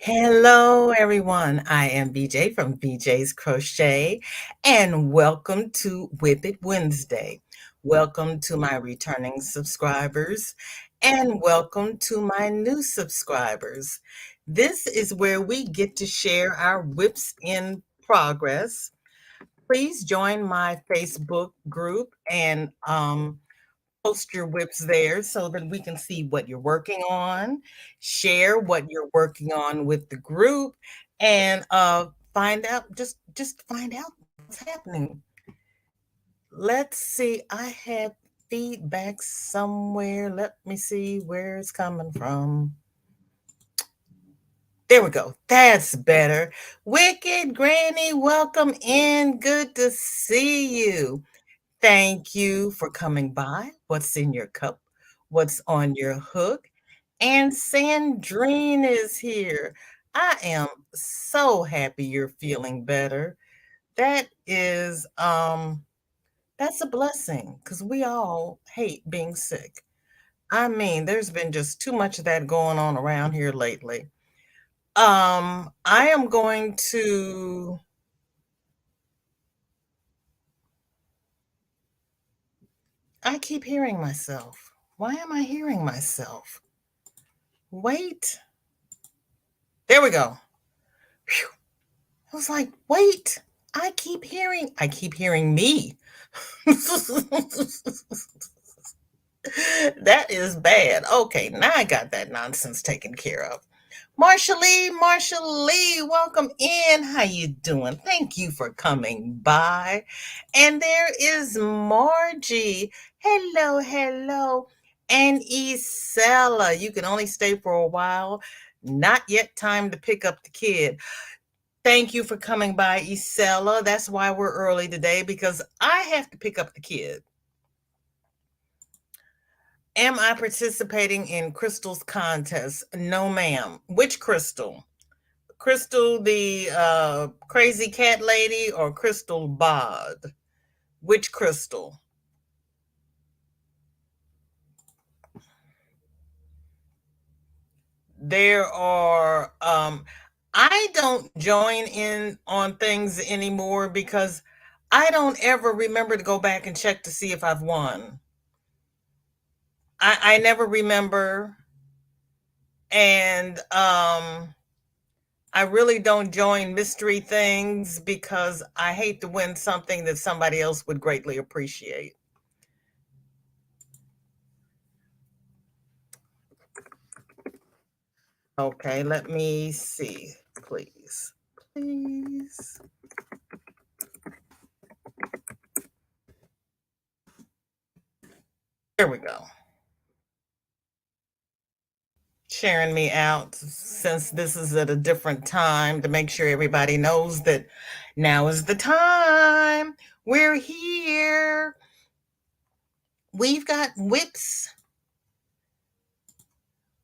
Hello, everyone. I am BJ from BJ's Crochet, and welcome to WIP It Wednesday. Welcome to my returning subscribers, and welcome to my new subscribers. This is where we get to share our WIPs in progress. Please join my Facebook group and post your WIPs there so that we can see what you're working on, share what you're working on with the group, and find out just find out what's happening. Let's see. I have feedback somewhere. Let me see where it's coming from. There we go. That's better. Wicked Granny, welcome in. Good to see you. Thank you for coming by. What's in your cup? What's on your hook? And Sandrine is here. I am so happy you're feeling better. That is that's a blessing because we all hate being sick. I mean, there's been just too much of that going on around here lately. I am going to I keep hearing myself. Why am I hearing myself? Wait. There we go. Phew. I was like, wait, I keep hearing me. That is bad. Okay, now I got that nonsense taken care of. Marsha Lee, welcome in. How you doing? Thank you for coming by. And there is Margie. Hello, hello. And Isella. You can only stay for a while. Not yet time to pick up the kid. Thank you for coming by, Isella. That's why we're early today because I have to pick up the kid. Am I participating in Crystal's contest? No, ma'am. Which Crystal? Crystal, the crazy cat lady, or Crystal Bod? Which Crystal? There are, I don't join in on things anymore because I don't ever remember to go back and check to see if I've won. I never remember. And I really don't join mystery things because I hate to win something that somebody else would greatly appreciate. Okay, let me see, please. Please. There we go. Sharing me out since this is at a different time to make sure everybody knows that now is the time. We're here. We've got whips.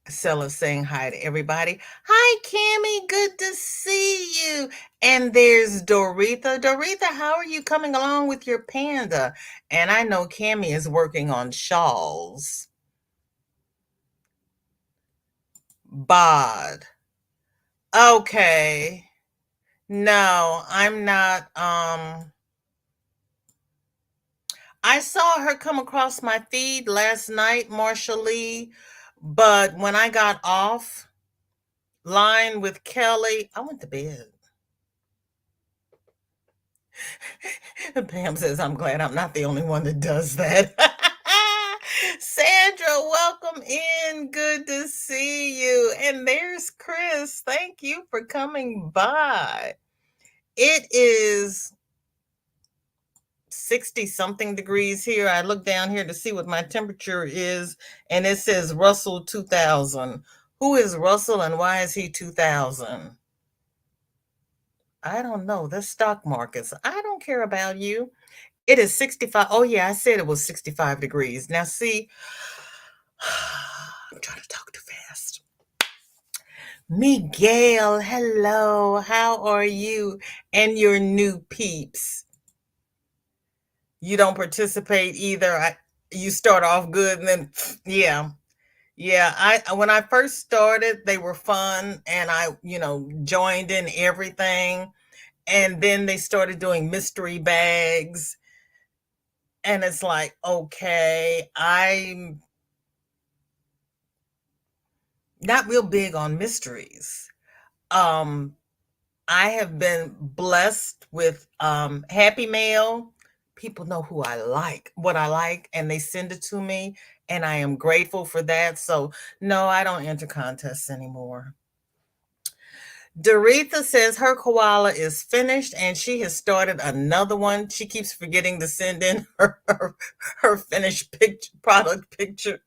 Stella saying hi to everybody. Hi, Cammy. Good to see you. And there's Doretha. Doretha, how are you coming along with your panda? And I know Cammy is working on shawls. Bod. Okay. No, I'm not. I saw her come across my feed last night, Marsha Lee, but when I got off line with Kelly, I went to bed. Pam says, I'm glad I'm not the only one that does that. Sandra, welcome in. Good to see you. And there's Chris. Thank you for coming by. It is 60 something degrees here. I look down here to see what my temperature is, and it says Russell 2000. Who is Russell and why is he 2000? I don't know. The stock markets. I don't care about you. It is 65. Oh, yeah, I said it was 65 degrees. Now, see, I'm trying to talk too fast. Miguel, hello. How are you and your new peeps? You don't participate either. You start off good and then, yeah. Yeah, I when I first started, they were fun and I joined in everything. And then they started doing mystery bags. And it's like, okay, I'm not real big on mysteries. Um, I have been blessed with Happy Mail. People know who I like, what I like, and they send it to me, and I am grateful for that. So, no, I don't enter contests anymore. Doretha says her koala is finished and she has started another one. She keeps forgetting to send in her finished product picture.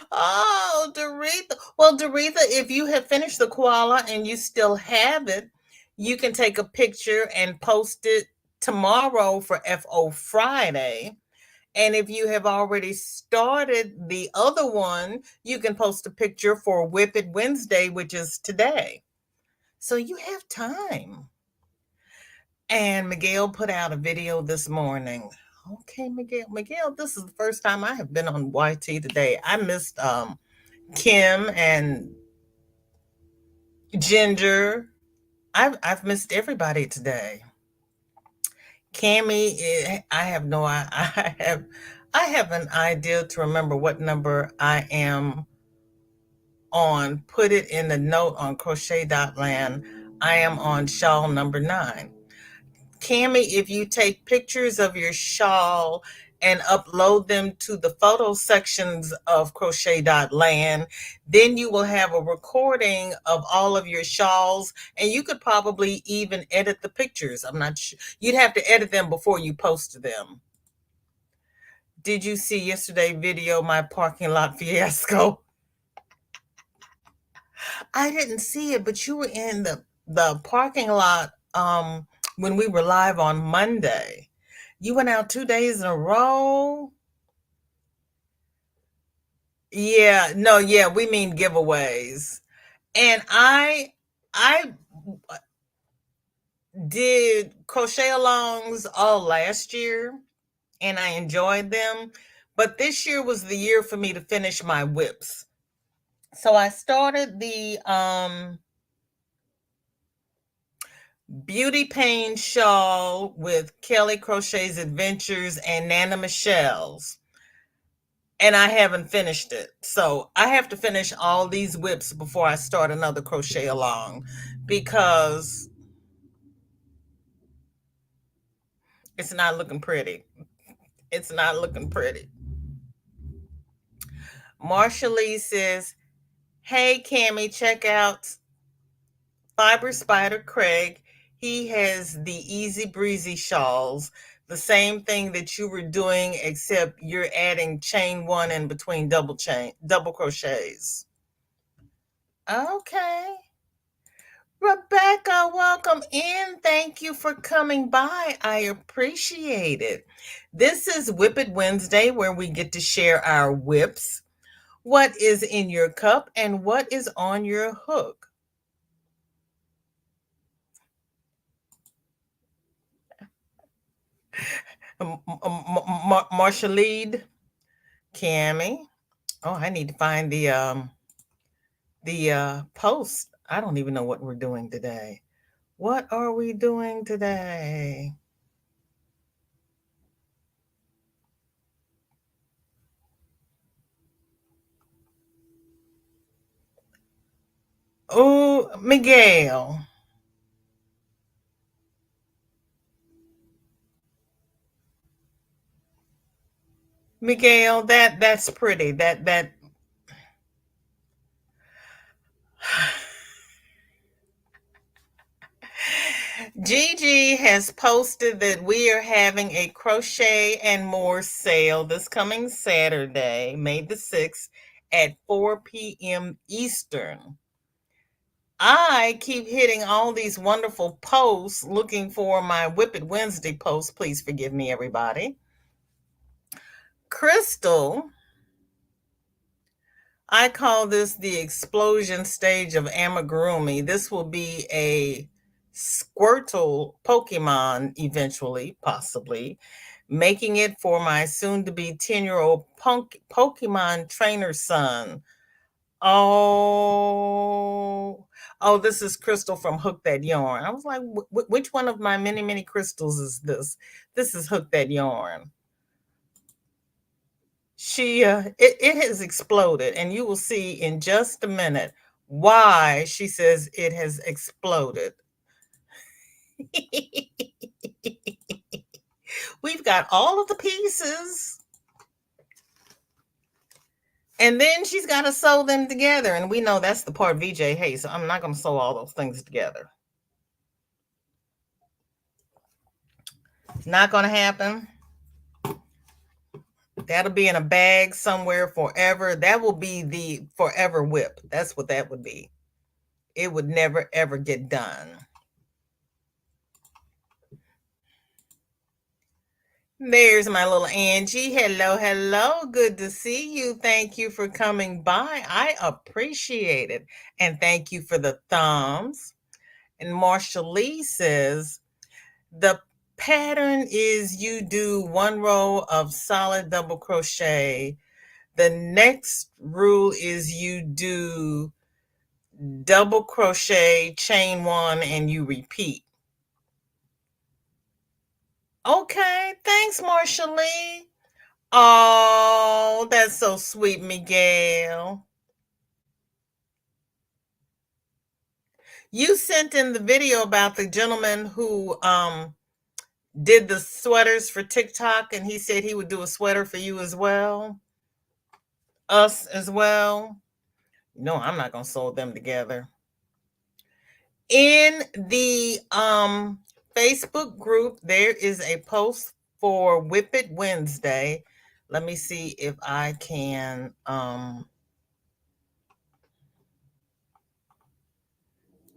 Oh, Doretha. Well, Doretha, if you have finished the koala and you still have it, you can take a picture and post it tomorrow for FO Friday. And if you have already started the other one, you can post a picture for WIP It Wednesday, which is today. So you have time. And Miguel put out a video this morning. Okay, Miguel. Miguel, this is the first time I have been on YT today. I missed Kim and Ginger. I've missed everybody today. Cammy, I have no I have an idea to remember what number I am on. Put it in the note on crochet.land. I am on shawl number 9. Cammy, if you take pictures of your shawl and upload them to the photo sections of crochet.land, then you will have a recording of all of your shawls and you could probably even edit the pictures. I'm not sure. You'd have to edit them before you post them. Did you see yesterday video, my parking lot fiasco? I didn't see it, but you were in the parking lot when we were live on Monday. You went out 2 days in a row? Yeah, no, yeah, we mean giveaways. And I did crochet alongs all last year and I enjoyed them, but this year was the year for me to finish my whips. So I started the Beauty Pain shawl with Kelly Crochet's Adventures and Nana Michelle's. And I haven't finished it. So I have to finish all these whips before I start another crochet along because it's not looking pretty. It's not looking pretty. Marsha Lee says, hey, Cammie, check out Fiber Spider Craig. He has the Easy Breezy shawls, the same thing that you were doing, except you're adding chain one in between double crochets. Okay. Rebecca, welcome in. Thank you for coming by. I appreciate it. This is WIP It Wednesday, where we get to share our whips. What is in your cup and what is on your hook? Marsha Lead, Cammy. Oh, I need to find the post. I don't even know what we're doing today. What are we doing today? Oh, Miguel. Miguel, that's pretty. That Gigi has posted that we are having a crochet and more sale this coming Saturday, May the 6th at 4 p.m. Eastern. I keep hitting all these wonderful posts looking for my WIP It Wednesday post. Please forgive me, everybody. Crystal, I call this the explosion stage of amigurumi. This will be a Squirtle Pokemon eventually, possibly. making it for my soon-to-be 10-year-old Pokemon trainer son. Oh, oh, this is Crystal from Hook That Yarn. I was like, which one of my many, many crystals is this? This is Hook That Yarn. It has exploded, and you will see in just a minute why she says it has exploded. We've got all of the pieces, and then she's got to sew them together, and we know that's the part VJ hates, so I'm not going to sew all those things together. It's not going to happen. That'll be in a bag somewhere forever. That will be the forever WIP. That's what that would be. It would never, ever get done. There's my little Angie. Hello, hello. Good to see you. Thank you for coming by. I appreciate it. And thank you for the thumbs. And Marsha Lee says, the pattern is you do one row of solid double crochet. The next rule is you do double crochet, chain one, and you repeat. Okay, thanks, Marsha Lee. Oh, that's so sweet, Miguel. You sent in the video about the gentleman who did the sweaters for TikTok, and he said he would do a sweater for you as well. Us as well. No, I'm not gonna sew them together. In the Facebook group, there is a post for WIP IT Wednesday. Let me see if I can let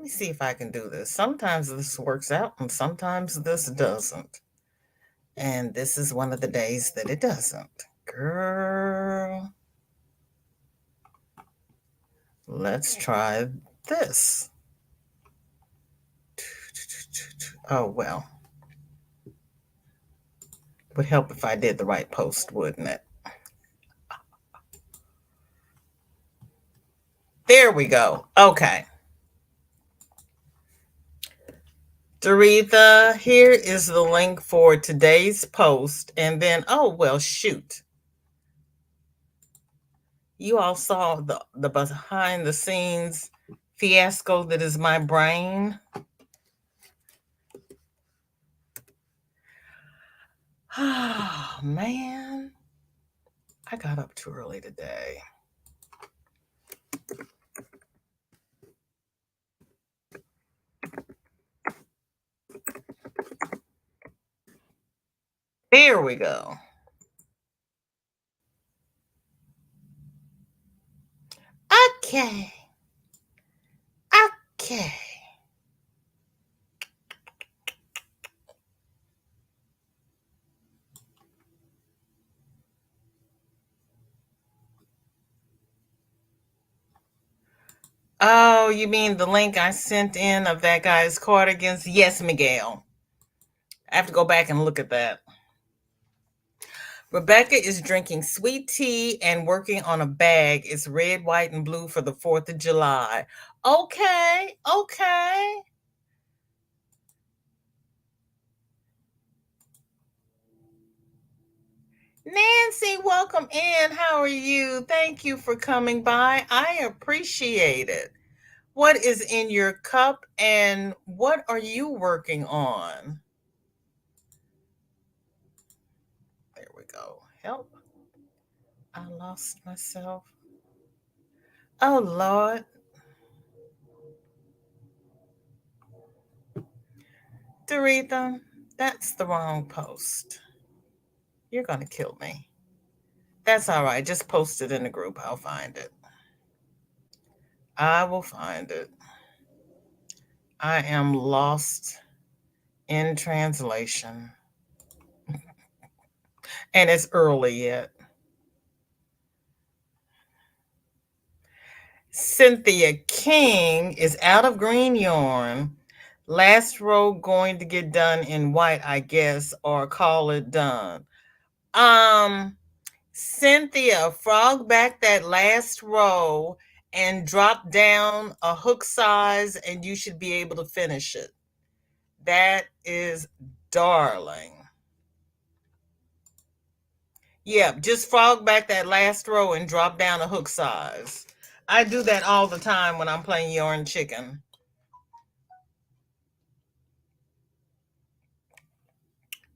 me see if I can do this. Sometimes this works out and sometimes this doesn't. And this is one of the days that it doesn't. Girl, let's try this. Oh, well. Would help if I did the right post, wouldn't it? There we go. Okay. Doretha, here is the link for today's post. And then, oh, well, shoot. You all saw the behind the scenes fiasco that is my brain. Oh, man. I got up too early today. There we go. Okay. Okay. Oh, you mean the link I sent in of that guy's cardigans? Yes, Miguel. I have to go back and look at that. Rebecca is drinking sweet tea and working on a bag. It's red, white, and blue for the 4th of July. Okay, okay. Nancy, welcome in. How are you? Thank you for coming by. I appreciate it. What is in your cup and what are you working on? There we go. Help. I lost myself. Oh, Lord. Doretha, that's the wrong post. You're going to kill me. That's all right. Just post it in the group. I'll find it. I will find it. I am lost in translation. And it's early yet. Cynthia King is out of green yarn. Last row going to get done in white, I guess, or call it done. Um, Cynthia, frog back that last row and drop down a hook size, and you should be able to finish it. That is darling. Yeah, just frog back that last row and drop down a hook size. I do that all the time when I'm playing yarn chicken.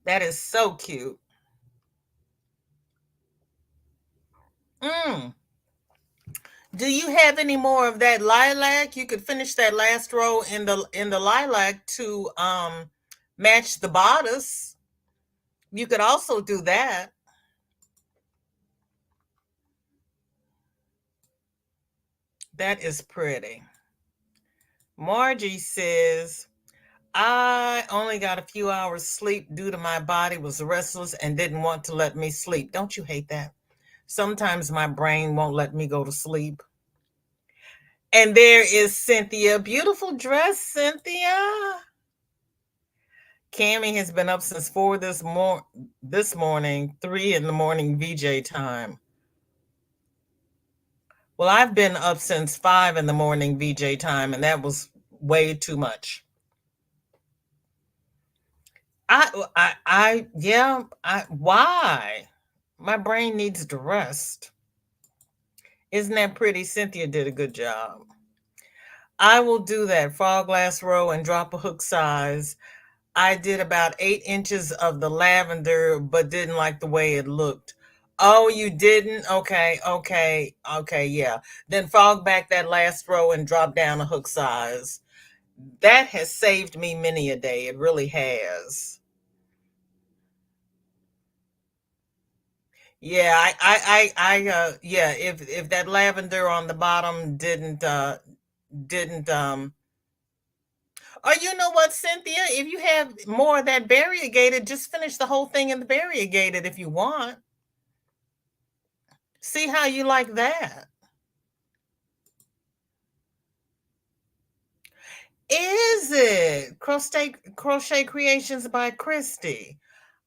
That is so cute. Mm. Do you have any more of that lilac? You could finish that last row in the lilac to match the bodice. You could also do that. That is pretty. Margie says, I only got a few hours sleep due to my body was restless and didn't want to let me sleep. Don't you hate that? Sometimes my brain won't let me go to sleep. And there is Cynthia. Beautiful dress, Cynthia. Cammie has been up since 4 this morning, 3 in the morning VJ time. Well, I've been up since 5 in the morning VJ time, and that was way too much. Why? My brain needs to rest. Isn't that pretty? Cynthia did a good job. I will do that frog glass row and drop a hook size. I did about 8 inches of the lavender, but didn't like the way it looked. Oh, you didn't? Okay, yeah. Then frog back that last row and drop down a hook size. That has saved me many a day. It really has. Yeah, yeah. If that lavender on the bottom didn't. Or you know what, Cynthia? If you have more of that variegated, just finish the whole thing in the variegated if you want. See how you like that. Is it Crochet Creations by Christy?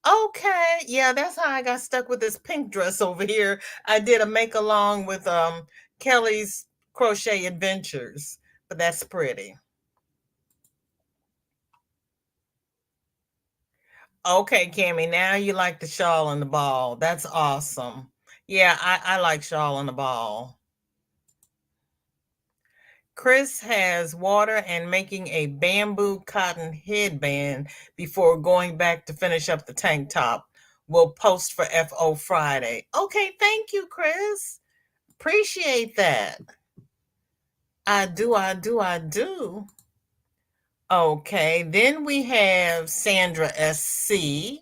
Okay, yeah, that's how I got stuck with this pink dress over here. I did a make along with Kelly's Crochet Adventures, but that's pretty. Okay, Cammy, now you like the shawl and the ball. That's awesome. Yeah, I like shawl and the ball. Chris has water and making a bamboo cotton headband before going back to finish up the tank top. We'll post for FO Friday. Okay, thank you, Chris. Appreciate that. I do. Okay, then we have Sandra SC.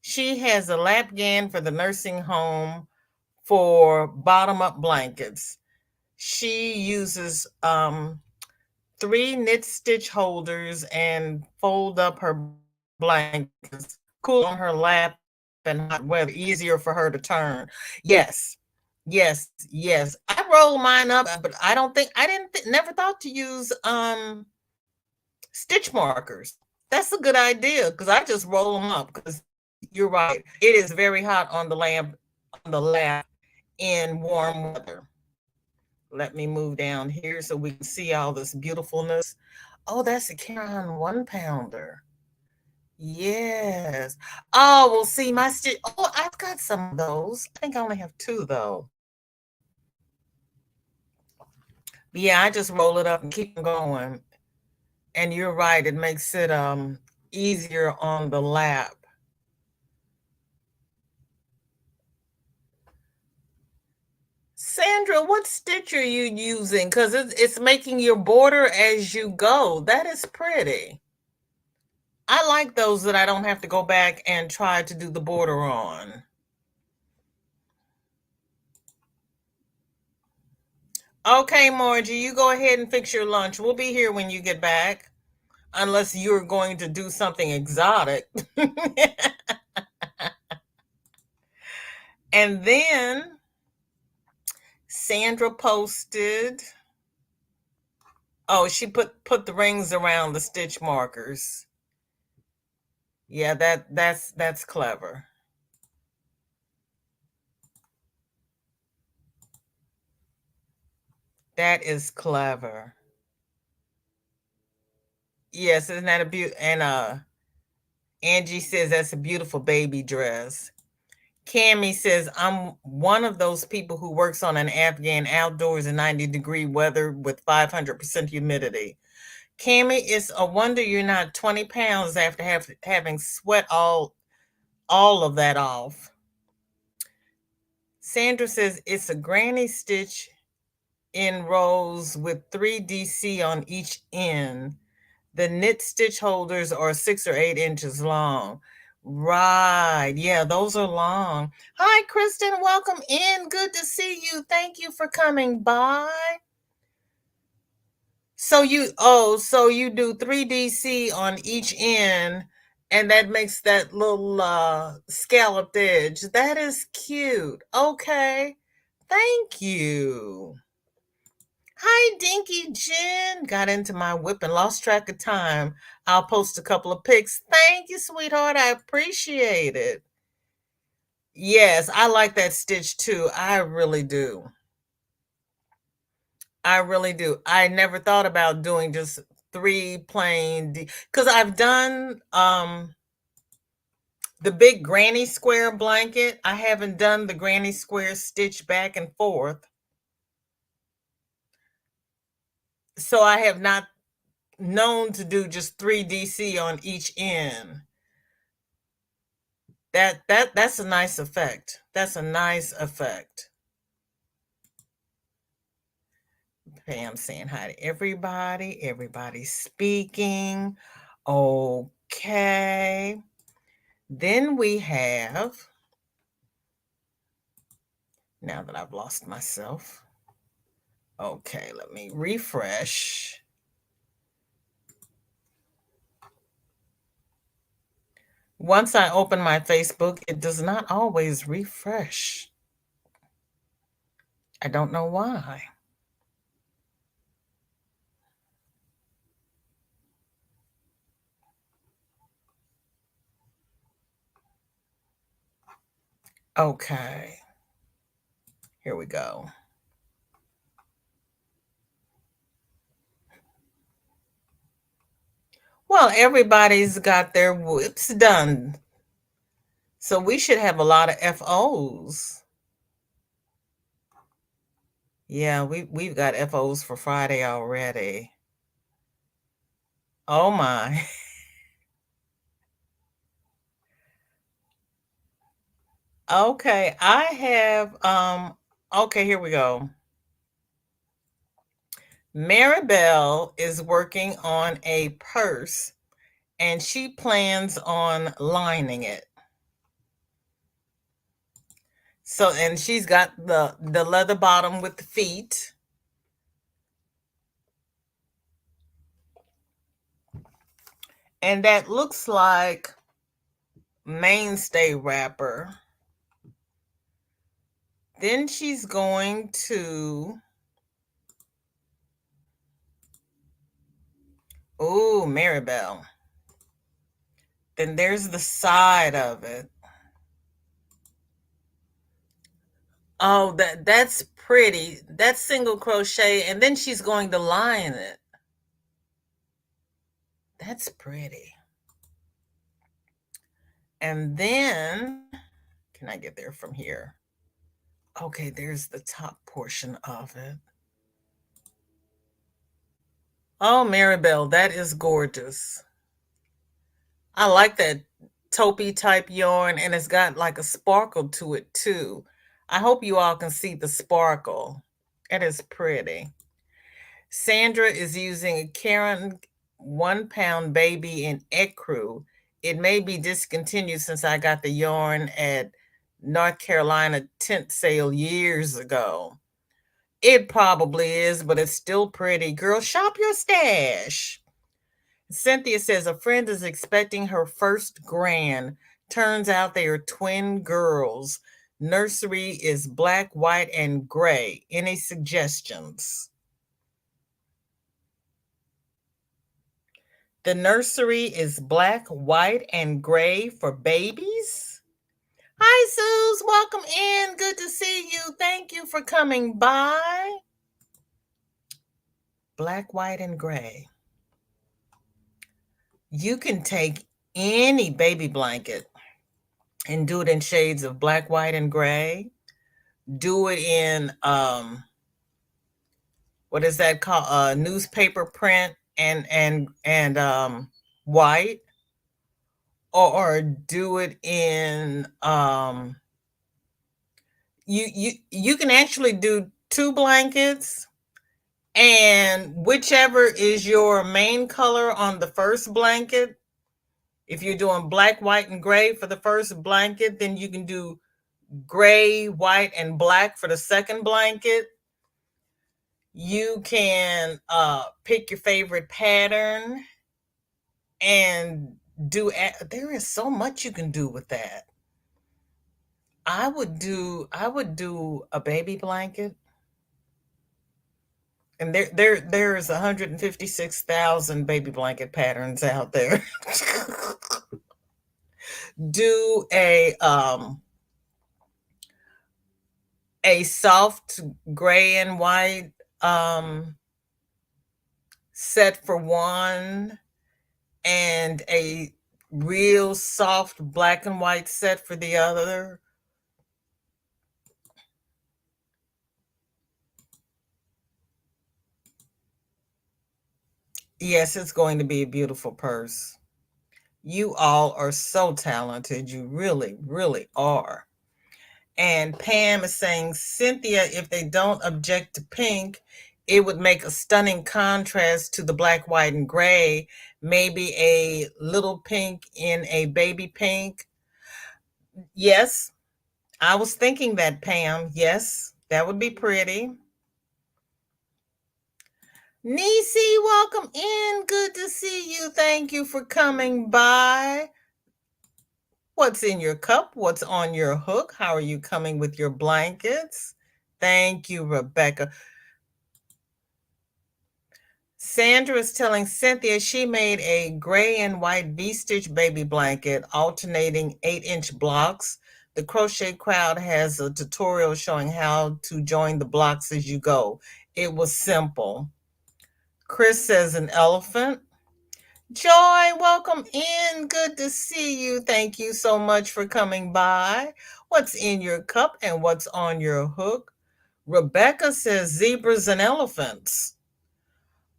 She has a lapgan for the nursing home for bottom up blankets. She uses 3 knit stitch holders and fold up her blankets, cool on her lap in hot weather, easier for her to turn. Yes, yes. I roll mine up, but I didn't never thought to use stitch markers. That's a good idea because I just roll them up because you're right. It is very hot on the lap in warm weather. Let me move down here so we can see all this beautifulness. Oh, that's a Caron 1 pounder. Yes. Oh, well, see, my stitch. Oh, I've got some of those. I think I only have 2 though. But yeah, I just roll it up and keep going. And you're right, it makes it easier on the lap. Sandra, what stitch are you using? Because it's making your border as you go. That is pretty. I like those that I don't have to go back and try to do the border on. Okay, Margie, you go ahead and fix your lunch. We'll be here when you get back, unless you're going to do something exotic. And then Sandra posted Oh, she put the rings around the stitch markers. Yeah, that's clever. That is clever. Yes, isn't that a and Angie says that's a beautiful baby dress. Cammy says I'm one of those people who works on an Afghan outdoors in 90-degree weather with 500% humidity. Cammy, it's a wonder you're not 20 pounds after having sweat all of that off. Sandra says it's a granny stitch in rows with 3 DC on each end. The knit stitch holders are 6 or 8 inches long. Right. Yeah, those are long. Hi, Kristen. Welcome in. Good to see you. Thank you for coming by. So you do 3DC on each end, and that makes that little scalloped edge. That is cute. Okay. Thank you. Hi, Dinky Jen. Got into my whip and lost track of time. I'll post a couple of pics. Thank you, sweetheart. I appreciate it. Yes, I like that stitch too. I really do. I really do. I never thought about doing just 3 plain because I've done the big granny square blanket. I haven't done the granny square stitch back and forth. So I have not known to do just 3DC on each end. That's a nice effect. That's a nice effect. Pam saying hi to everybody. Everybody's speaking. Okay. Then we have, now that I've lost myself. Okay, let me refresh. Once I open my Facebook, it does not always refresh. I don't know why. Okay, here we go. Well, everybody's got their whips done. So we should have a lot of FOs. Yeah, we've got FOs for Friday already. Oh my. Okay, I have okay, here we go. Maribel is working on a purse and she plans on lining it. So and she's got the leather bottom with the feet. And that looks like mainstay wrapper. Then she's going to, oh, Maribel. Then there's the side of it. Oh, that's pretty. That's single crochet, and then she's going to line it. That's pretty. And then, can I get there from here? Okay, there's the top portion of it. Oh, Maribel, that is gorgeous. I like that taupey type yarn, and it's got like a sparkle to it too. I hope you all can see the sparkle. It is pretty. Sandra is using a Karen 1 pound baby in ecru. It may be discontinued since I got the yarn at North Carolina tent sale years ago. It probably is, but it's still pretty. Girl, shop your stash. Cynthia says a friend is expecting her first grand. Turns out they are twin girls. Nursery is black, white, and gray. Any suggestions? The nursery is black, white, and gray for babies. Hi, Suze. Welcome in. Good to see you. Thank you for coming by. Black, white, and gray. You can take any baby blanket and do it in shades of black, white, and gray. Do it in what is that called? Newspaper print and white, or do it in you can actually do two blankets, and whichever is your main color on the first blanket. If you're doing black, white, and gray for the first blanket, then you can do gray, white, and black for the second blanket. You can pick your favorite pattern and there is so much you can do with that. I would do a baby blanket, and there's 156,000 baby blanket patterns out there. Do a soft gray and white set for one, and a real soft black and white set for the other. Yes, it's going to be a beautiful purse. You all are so talented. You really, really are. And Pam is saying, Cynthia, if they don't object to pink, it would make a stunning contrast to the black, white, and gray. Maybe a little pink in a baby pink. Yes, I was thinking that, Pam. Yes, that would be pretty. Nisi, welcome in. Good to see you. Thank you for coming by. What's in your cup? What's on your hook? How are you coming with your blankets? Thank you, Rebecca. Sandra is telling Cynthia she made a gray and white V-stitch baby blanket, alternating 8-inch blocks. The crochet crowd has a tutorial showing how to join the blocks as you go. It was simple. Chris says an elephant. Joy, welcome in. Good to see you. Thank you so much for coming by. What's in your cup and what's on your hook? Rebecca says zebras and elephants.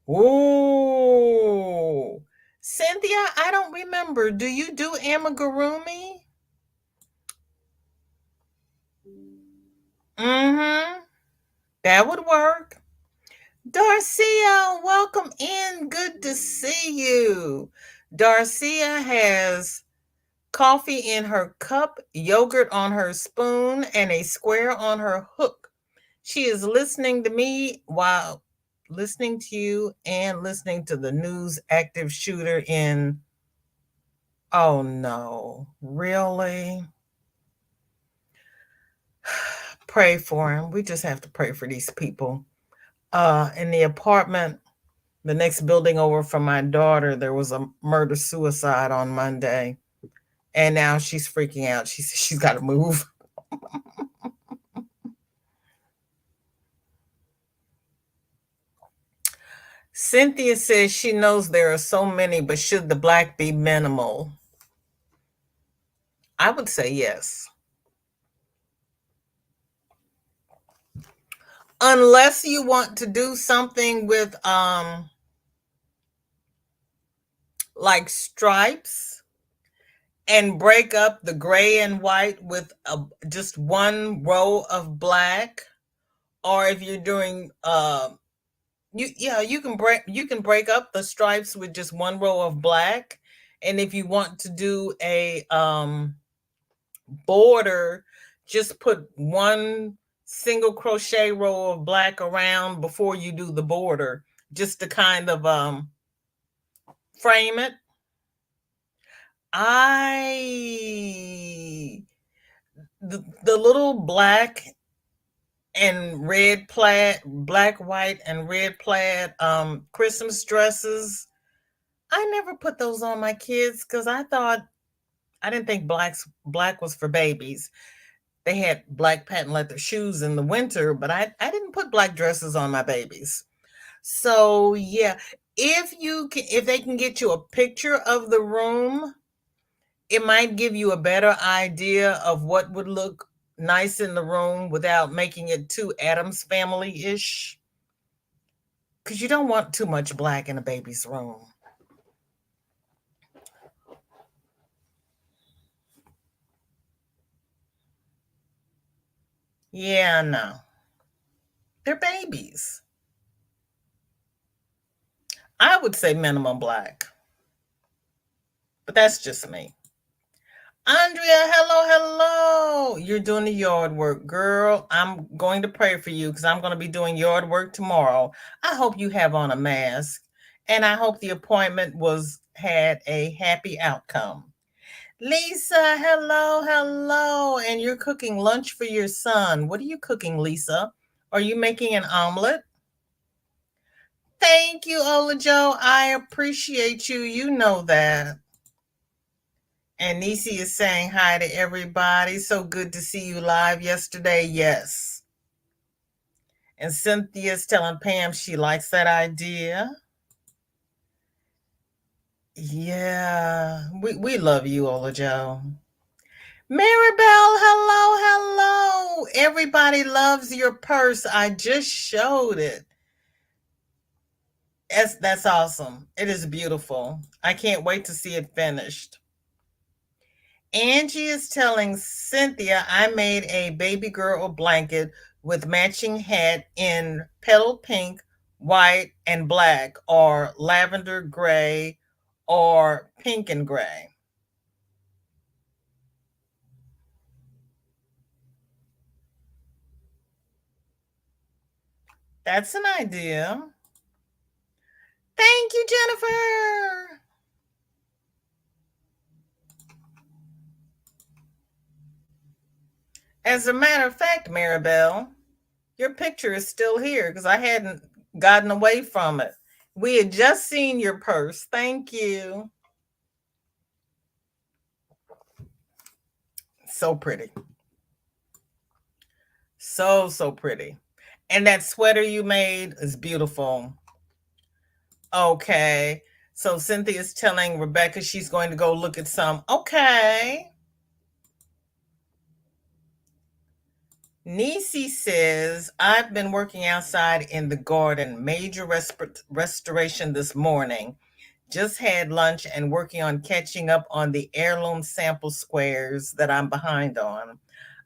Ooh. Cynthia, I don't remember. Do you do amigurumi? Mm-hmm. That would work. Darcia, welcome in. Good to see you. Darcia has coffee in her cup, yogurt on her spoon, and a square on her hook. She is listening to me while listening to you and listening to the news active shooter in. Oh no, really? Pray for him. We just have to pray for these people. In the apartment, the next building over from my daughter, there was a murder suicide on Monday. And now she's freaking out. She's got to move. Cynthia says she knows there are so many, but should the black be minimal? I would say yes. Unless you want to do something with like stripes and break up the gray and white with just one row of black, or if you're doing you can break up the stripes with just one row of black. And if you want to do a border, just put one single crochet row of black around before you do the border, just to kind of frame it. I the little black and red plaid, black, white, and red plaid Christmas dresses I never put those on my kids because I didn't think black was for babies. They had black patent leather shoes in the winter, but I didn't put black dresses on my babies. So yeah, if they can get you a picture of the room, it might give you a better idea of what would look nice in the room without making it too Adams family-ish. Because you don't want too much black in a baby's room. Yeah, no. They're babies. I would say minimum black, but that's just me. Andrea, hello, hello. You're doing the yard work, girl. I'm going to pray for you because I'm going to be doing yard work tomorrow. I hope you have on a mask, and I hope the appointment had a happy outcome. Lisa, hello, hello. And you're cooking lunch for your son. What are you cooking, Lisa? Are you making an omelet? Thank you, Ola Joe. I appreciate you. You know that. And Nisi is saying hi to everybody. So good to see you live yesterday. Yes. And Cynthia's telling Pam she likes that idea. Yeah. We love you, Ola Joe. Maribel, hello, hello. Everybody loves your purse. I just showed it. That's awesome. It is beautiful. I can't wait to see it finished. Angie is telling Cynthia I made a baby girl blanket with matching hat in petal pink, white, and black, or lavender gray, or pink and gray. That's an idea. Thank you, Jennifer. As a matter of fact, Maribel, your picture is still here because I hadn't gotten away from it. We had just seen your purse. Thank you. So pretty. So, so pretty. And that sweater you made is beautiful. Okay. So Cynthia's telling Rebecca she's going to go look at some. Okay. Nisi says, I've been working outside in the garden, major restoration this morning. Just had lunch and working on catching up on the heirloom sample squares that I'm behind on.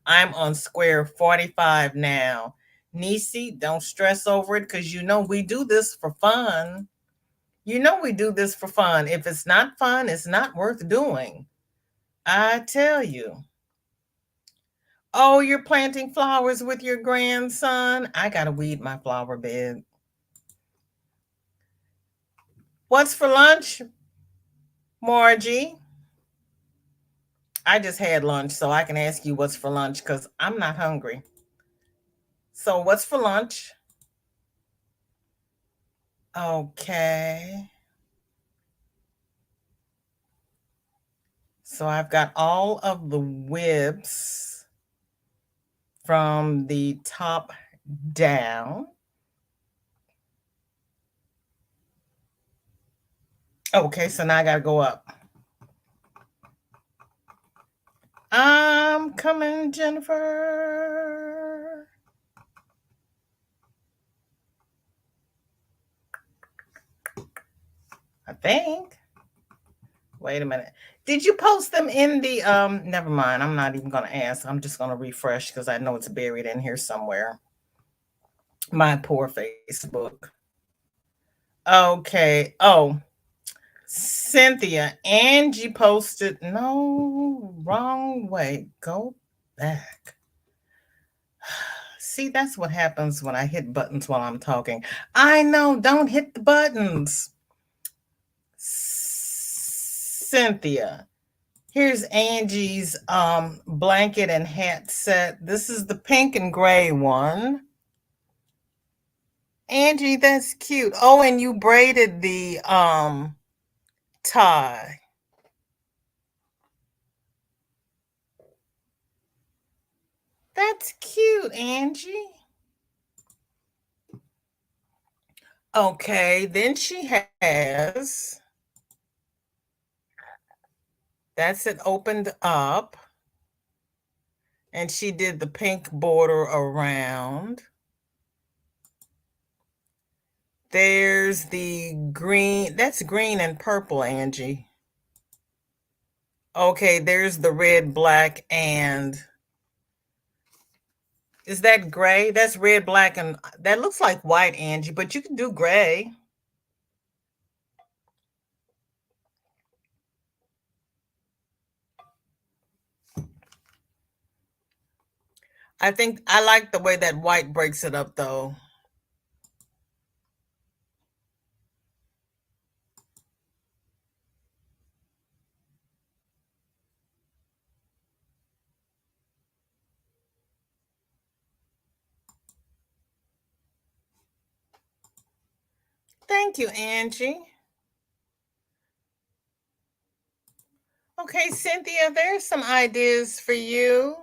I'm on square 45 now. Nisi, don't stress over it because you know we do this for fun. You know we do this for fun. If it's not fun, it's not worth doing. I tell you. Oh, you're planting flowers with your grandson? I got to weed my flower bed. What's for lunch, Margie? I just had lunch, so I can ask you what's for lunch because I'm not hungry. So, what's for lunch? Okay. So, I've got all of the WIPs from the top down. Okay, so now I got to go up. I'm coming, Jennifer. I think. Wait a minute. Did you post them in the never mind. I'm not even going to ask. I'm just going to refresh because I know it's buried in here somewhere. My poor Facebook. Okay. Oh, Cynthia, Angie posted. No, wrong way. Go back. See, that's what happens when I hit buttons while I'm talking. I know, don't hit the buttons. Cynthia, here's Angie's blanket and hat set. This is the pink and gray one. Angie, that's cute. Oh, and you braided the tie. That's cute, Angie. Okay, then she has, that's it opened up, and she did the pink border around. There's the green, that's green and purple, Angie. Okay, there's the red, black, and is that gray? That's red, black, and that looks like white, Angie, but you can do gray. I think I like the way that white breaks it up, though. Thank you, Angie. Okay, Cynthia, there's some ideas for you.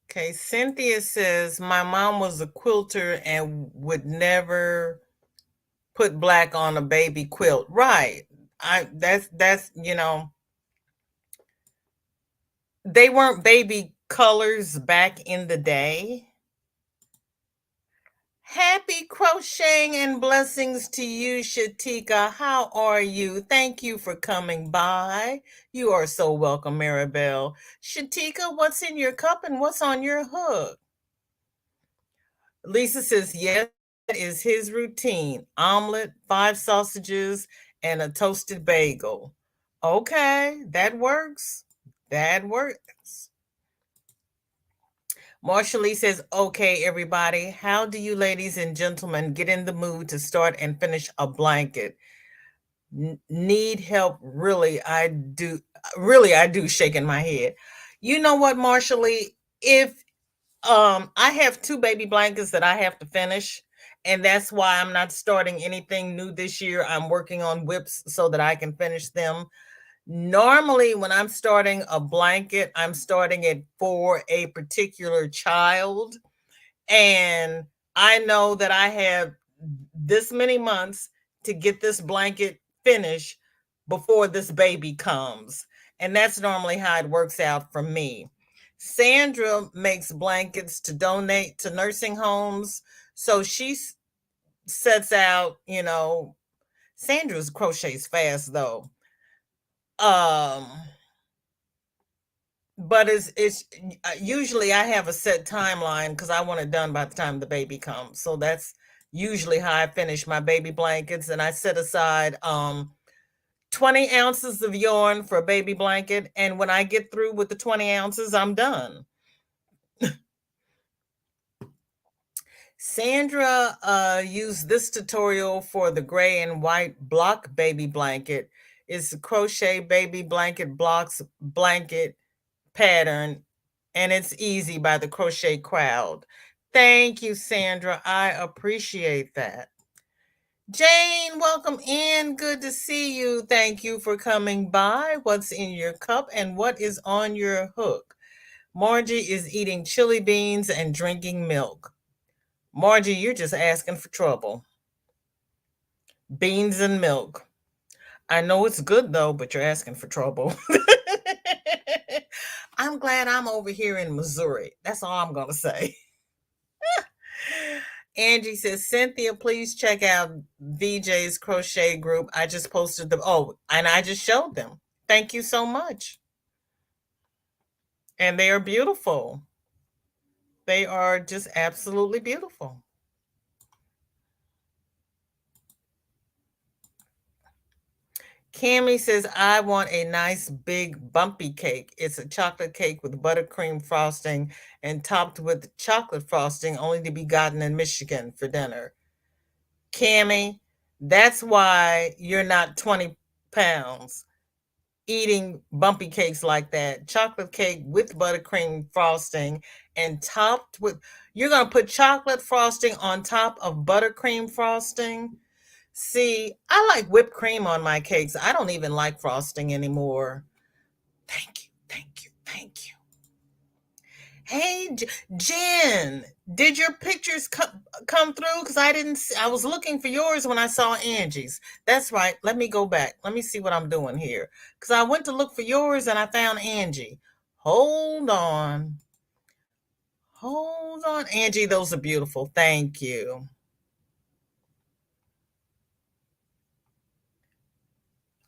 Okay, Cynthia says, my mom was a quilter and would never put black on a baby quilt. Right. That's they weren't baby colors back in the day. Happy crocheting and blessings to you, Shatika. How are you? Thank you for coming by. You are so welcome, Maribel. Shatika, what's in your cup and what's on your hook? Lisa says, yes, that is his routine. Omelet, 5 sausages, and a toasted bagel. Okay, that works. That works. Marsha Lee says, okay, everybody, how do you ladies and gentlemen get in the mood to start and finish a blanket? Need help? Really, I do. Really, I do, shaking my head. You know what, Marsha Lee? If I have 2 baby blankets that I have to finish, and that's why I'm not starting anything new this year. I'm working on whips so that I can finish them. Normally, when I'm starting a blanket, I'm starting it for a particular child, and I know that I have this many months to get this blanket finished before this baby comes. And that's normally how it works out for me. Sandra makes blankets to donate to nursing homes. So she sets out, Sandra's crochets fast though. Um, but it's usually I have a set timeline because I want it done by the time the baby comes. So that's usually how I finish my baby blankets, and I set aside 20 ounces of yarn for a baby blanket, and when I get through with the 20 ounces, I'm done. Sandra used this tutorial for the gray and white block baby blanket. It's a crochet baby blanket blocks blanket pattern, and it's easy by the Crochet Crowd. Thank you, Sandra. I appreciate that. Jane, welcome in. Good to see you. Thank you for coming by. What's in your cup and what is on your hook? Margie is eating chili beans and drinking milk. Margie, you're just asking for trouble. Beans and milk. I know it's good though, but you're asking for trouble. I'm glad I'm over here in Missouri. That's all I'm going to say. Angie says, Cynthia, please check out VJ's crochet group. I just posted them. Oh, and I just showed them. Thank you so much. And they are beautiful. They are just absolutely beautiful. Cami says, I want a nice big bumpy cake. It's a chocolate cake with buttercream frosting and topped with chocolate frosting, only to be gotten in Michigan for dinner. Cami, that's why you're not 20 pounds eating bumpy cakes like that. Chocolate cake with buttercream frosting and topped with, you're going to put chocolate frosting on top of buttercream frosting. See, I like whipped cream on my cakes. I don't even like frosting anymore. Thank you, thank you, thank you. Hey, Jen, did your pictures come through? Because I didn't see, I was looking for yours when I saw Angie's. That's right. Let me go back. Let me see what I'm doing here. Because I went to look for yours and I found Angie. Hold on. Hold on. Angie, those are beautiful. Thank you.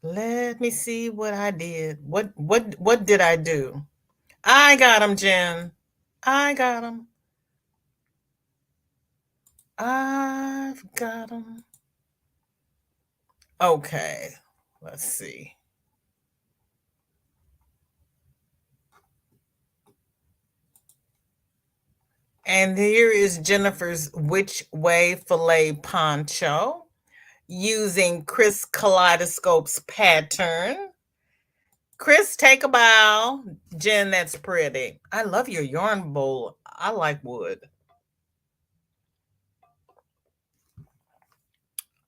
Let me see what I did. What did I do? I got them, Jen. I got them. I've got them. Okay. Let's see. And here is Jennifer's Which Way Filet Poncho using Chris Kaleidoscope's pattern. Chris, take a bow. Jen, that's pretty. I love your yarn bowl. I like wood.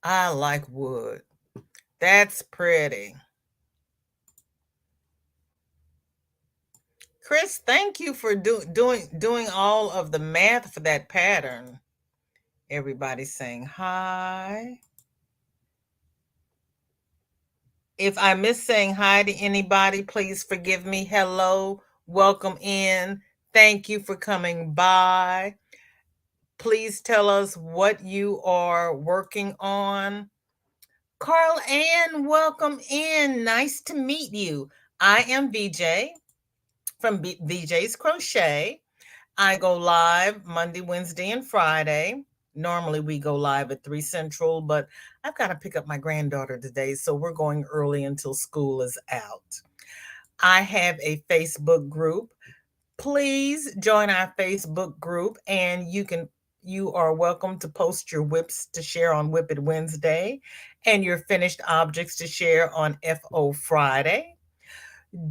I like wood. That's pretty. Chris, thank you for doing all of the math for that pattern. Everybody's saying hi. If I miss saying hi to anybody, please forgive me. Hello, welcome in. Thank you for coming by. Please tell us what you are working on. Carl Ann, welcome in. Nice to meet you. I am VJ from VJ's Crochet. I go live Monday, Wednesday, and Friday. Normally we go live at 3 Central, but I've got to pick up my granddaughter today, so we're going early until school is out. I have a Facebook group. Please join our Facebook group, and you are welcome to post your WIPs to share on WIP It Wednesday and your finished objects to share on FO Friday.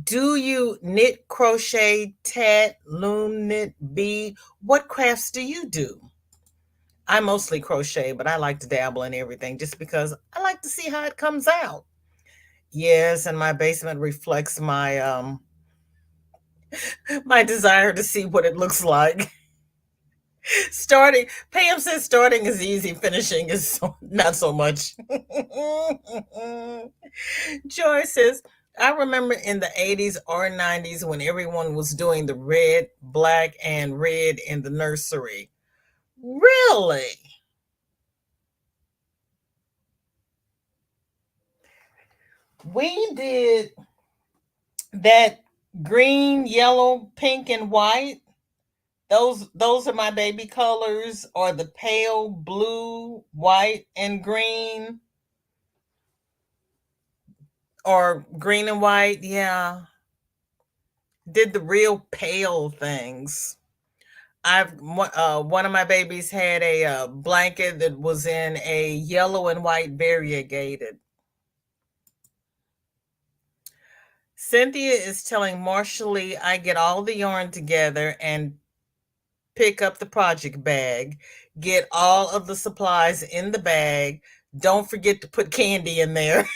Do you knit, crochet, tat, loom, knit, bead? What crafts do you do? I mostly crochet, but I like to dabble in everything just because I like to see how it comes out. Yes, and my basement reflects my my desire to see what it looks like. Starting, Pam says starting is easy, finishing is not so much. Joy says, I remember in the 80s or 90s when everyone was doing the red, black, and red in the nursery. Really? We did that green, yellow, pink, and white. Those are my baby colors, or the pale blue, white, and green, or green and white. Yeah, did the real pale things. One of my babies had a blanket that was in a yellow and white variegated. Cynthia is telling Marshall I get all the yarn together and pick up the project bag, get all of the supplies in the bag. Don't forget to put candy in there.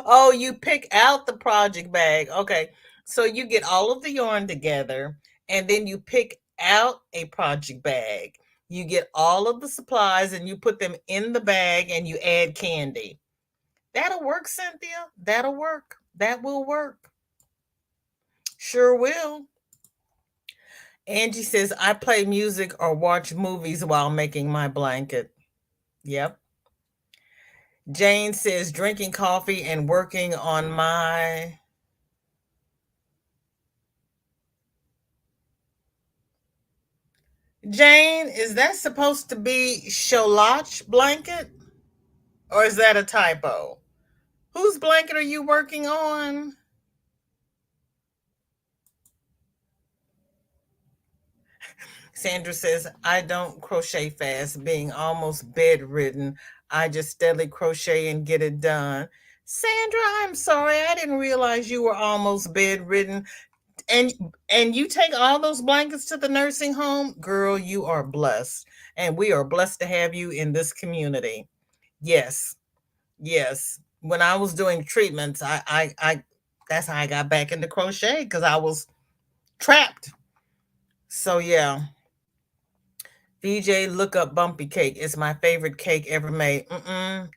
Oh, you pick out the project bag. Okay. So you get all of the yarn together and then you pick out a project bag. You get all of the supplies and you put them in the bag and you add candy. That'll work, Cynthia. That'll work. That will work. Sure will. Angie says, I play music or watch movies while making my blanket. Yep. Jane says, drinking coffee and working on my. Jane, is that supposed to be Sholach blanket? Or is that a typo? Whose blanket are you working on? Sandra says, I don't crochet fast, being almost bedridden. I just steadily crochet and get it done. Sandra, I'm sorry. I didn't realize you were almost bedridden. And and you take all those blankets to the nursing home, girl, you are blessed. And we are blessed to have you in this community. Yes. Yes. When I was doing treatments, I that's how I got back into crochet because I was trapped. So yeah. VJ, look up Bumpy Cake. It's my favorite cake ever made.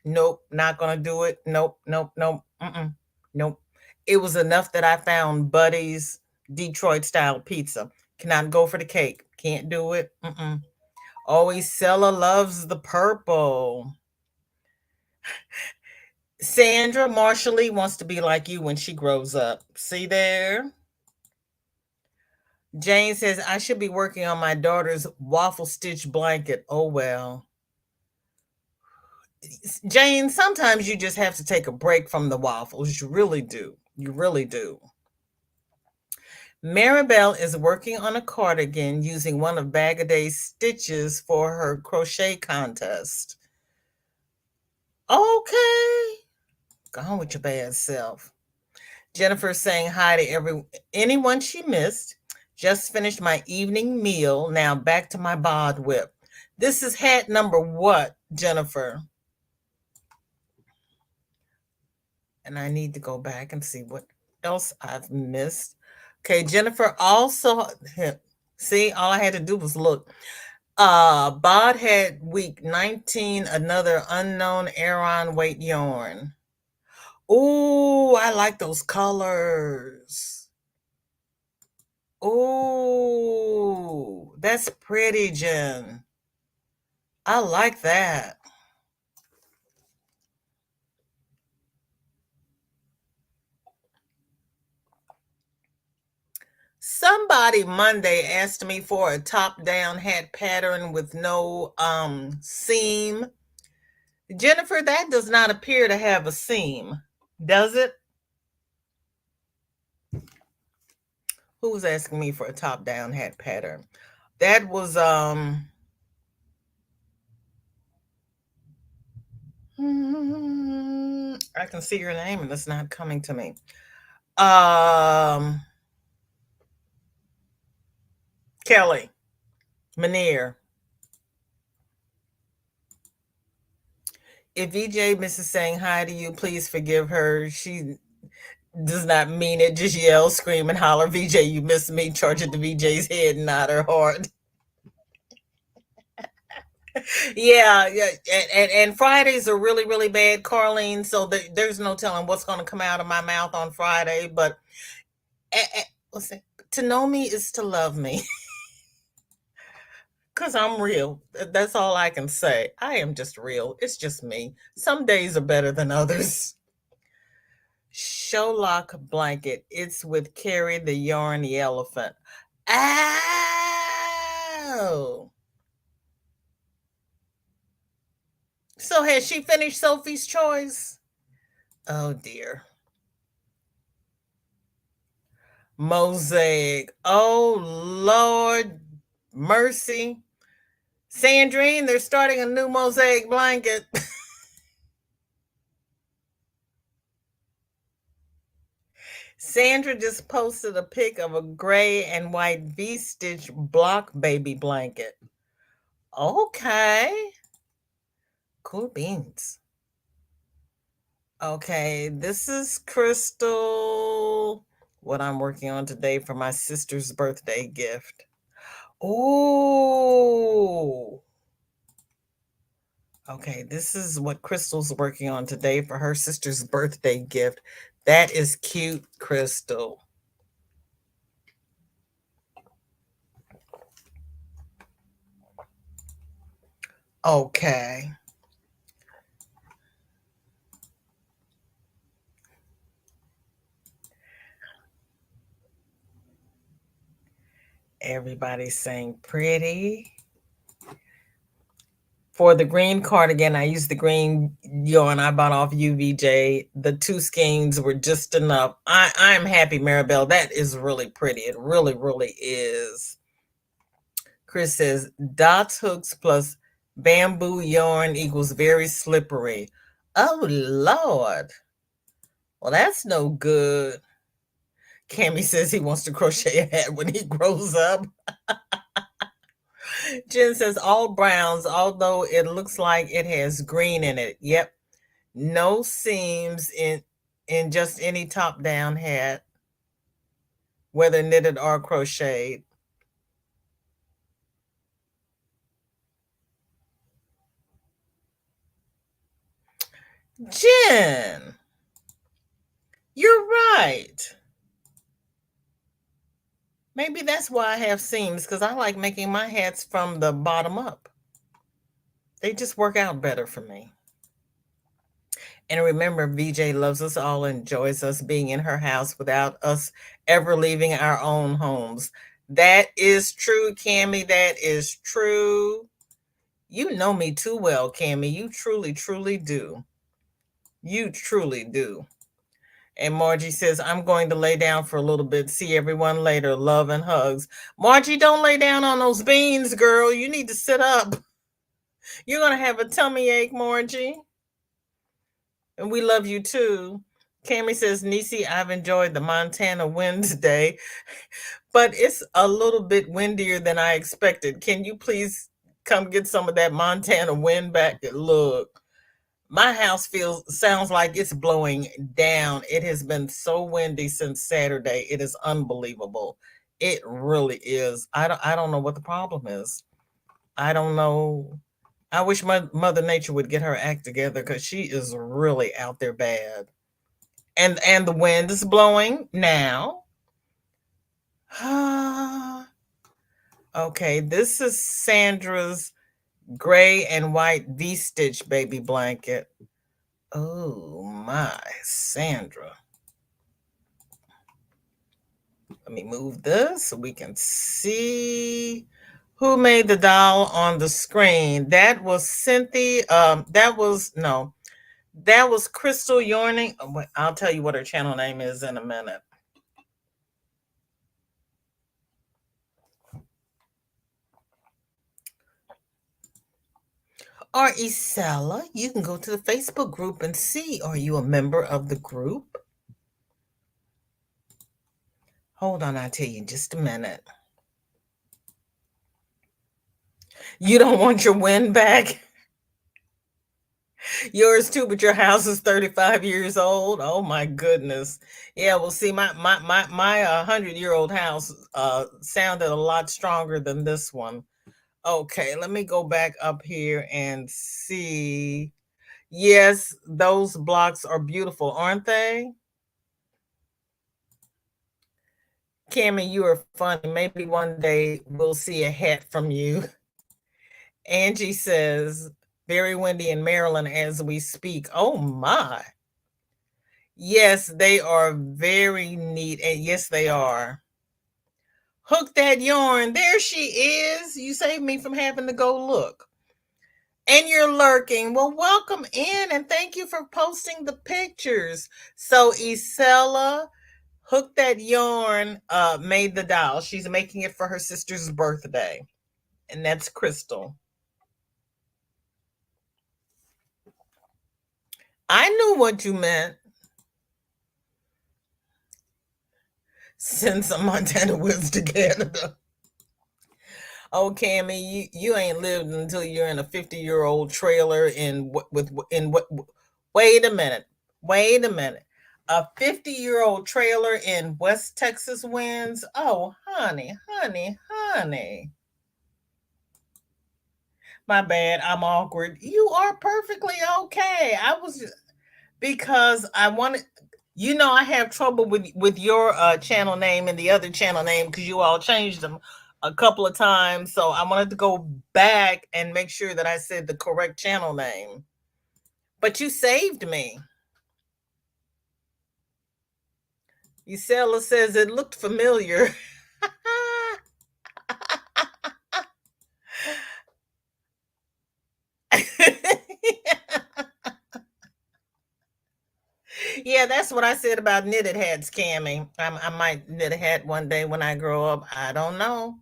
Nope, not gonna do it. Nope, nope, nope. Nope. It was enough that I found Buddy's Detroit style pizza. Cannot go for the cake. Can't do it. Always Sella loves the purple. Sandra Marshall wants to be like you when she grows up. See there? Jane says, I should be working on my daughter's waffle stitch blanket. Oh, well. Jane, sometimes you just have to take a break from the waffles. You really do. You really do. Maribel is working on a cardigan using one of Bag O' Day's stitches for her crochet contest. Okay. Go on with your bad self. Jennifer saying hi to anyone she missed. Just finished my evening meal. Now back to my bod whip. This is hat number what, Jennifer? And I need to go back and see what else I've missed. Okay, Jennifer also, see, all I had to do was look. Bod had week 19, another unknown Aran weight yarn. Ooh, I like those colors. Ooh, that's pretty, Jen. I like that. Somebody Monday asked me for a top-down hat pattern with no seam. Jennifer, that does not appear to have a seam, does it? Who was asking me for a top-down hat pattern? That was I can see your name and it's not coming to me. Kelly Manier. If VJ misses saying hi to you, please forgive her. She does not mean it. Just yell, scream, and holler, VJ, you miss me. Charge it to VJ's head, not her heart. Yeah. And Fridays are really, really bad, Carlene. So there's no telling what's going to come out of my mouth on Friday. But listen, to know me is to love me. Because I'm real. That's all I can say. I am just real. It's just me. Some days are better than others. Showlock blanket. It's with Carrie the yarn the elephant. Oh. So has she finished Sophie's Choice? Oh dear. Mosaic. Oh Lord mercy. Sandrine, they're starting a new mosaic blanket. Sandra just posted a pic of a gray and white V-stitch block baby blanket. Okay. Cool beans. Okay, this is Crystal. What I'm working on today for my sister's birthday gift. Oh. Okay, this is what Crystal's working on today for her sister's birthday gift. That is cute, Crystal. Okay. Everybody's saying pretty. For the green cardigan, I used the green yarn I bought off UVJ. The two skeins were just enough. I'm happy, Maribel. That is really pretty. It really, really is. Chris says, dots hooks plus bamboo yarn equals very slippery. Oh, Lord. Well, that's no good. Cammy says he wants to crochet a hat when he grows up. Jen says all browns, although it looks like it has green in it. Yep. No seams in just any top down hat, whether knitted or crocheted. Jen, you're right. Maybe that's why I have seams, because I like making my hats from the bottom up. They just work out better for me. And remember, VJ loves us all, enjoys us being in her house without us ever leaving our own homes. That is true, Cammie. That is true. You know me too well, Cammie. You truly, truly do. You truly do. And Margie says, I'm going to lay down for a little bit. See everyone later. Love and hugs. Margie, don't lay down on those beans, girl. You need to sit up. You're going to have a tummy ache, Margie. And we love you too. Cammie says, Nisi, I've enjoyed the Montana Wednesday, but it's a little bit windier than I expected. Can you please come get some of that Montana wind back? Look, my house sounds like it's blowing down. It has been so windy since Saturday. It is unbelievable. It really is. I don't know what the problem is. I don't know. I wish my Mother Nature would get her act together, because she is really out there bad. And the wind is blowing now. Okay, this is Sandra's gray and white V-stitch baby blanket. Oh my, Sandra. Let me move this so we can see who made the doll on the screen. That was Cynthia. That was Crystal Yarning. I'll tell you what her channel name is in a minute. Or Isella, you can go to the Facebook group and see. Are you a member of the group? Hold on, I'll tell you in just a minute. You don't want your win back? Yours too, but your house is 35 years old. Oh my goodness. Yeah, well, see, my 100-year-old house sounded a lot stronger than this one. Okay, let me go back up here and see. Yes, those blocks are beautiful, aren't they? Cammie, you are funny. Maybe one day we'll see a hat from you. Angie says, very windy in Maryland as we speak. Oh my. Yes, they are very neat. And yes, they are. Hook that yarn. There she is. You saved me from having to go look. And you're lurking. Well, welcome in and thank you for posting the pictures. So Isella, Hook That Yarn made the doll. She's making it for her sister's birthday. And that's Crystal. I knew what you meant. Send some Montana Wiz to Canada. Oh, Cammie, you ain't lived until you're in a 50-year-old trailer wait a minute. Wait a minute. A 50-year-old trailer in West Texas winds? Oh, honey, honey, honey. My bad. I'm awkward. You are perfectly okay. Because I wanted, I have trouble with your channel name and the other channel name, because you all changed them a couple of times. So I wanted to go back and make sure that I said the correct channel name. But you saved me. Isella says it looked familiar. Yeah, that's what I said about knitted hats, Cammie. I might knit a hat one day when I grow up. I don't know.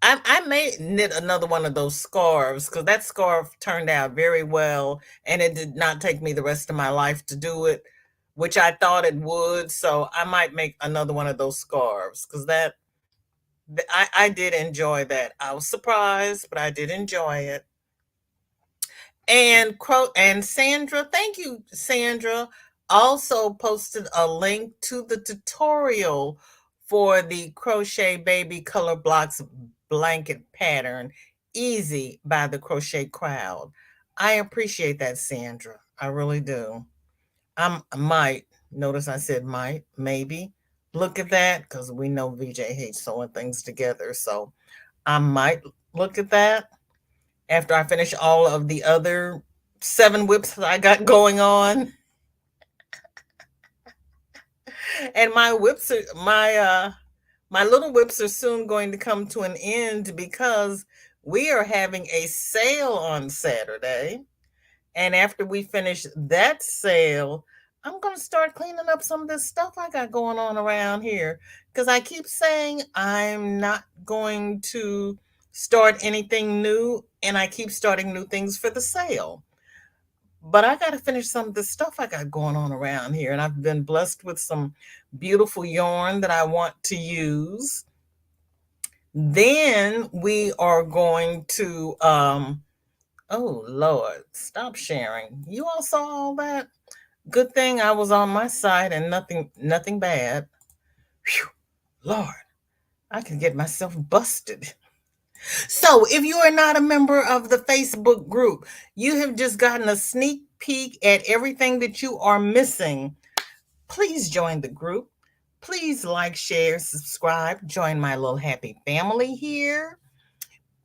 I may knit another one of those scarves, because that scarf turned out very well, and it did not take me the rest of my life to do it. which I thought it would. So I might make another one of those scarves because I did enjoy that. I was surprised, but I did enjoy it. And Sandra, thank you, Sandra, also posted a link to the tutorial for the Crochet Baby Color Blocks blanket pattern, easy by the Crochet Crowd. I appreciate that, Sandra. I really do. I might notice I said might, maybe look at that because we know VJ hates sewing things together. So I might look at that after I finish all of the other 7 whips that I got going on. And my little whips are soon going to come to an end because we are having a sale on Saturday. And after we finish that sale, I'm going to start cleaning up some of this stuff I got going on around here because I keep saying I'm not going to start anything new, and I keep starting new things for the sale. But I got to finish some of the stuff I got going on around here, and I've been blessed with some beautiful yarn that I want to use. Then we are going to oh Lord, stop sharing. You all saw all that? Good thing I was on my side and nothing bad. Whew, Lord, I could get myself busted. So, if you are not a member of the Facebook group, you have just gotten a sneak peek at everything that you are missing. Please join the group. Please like, share, subscribe, join my little happy family here.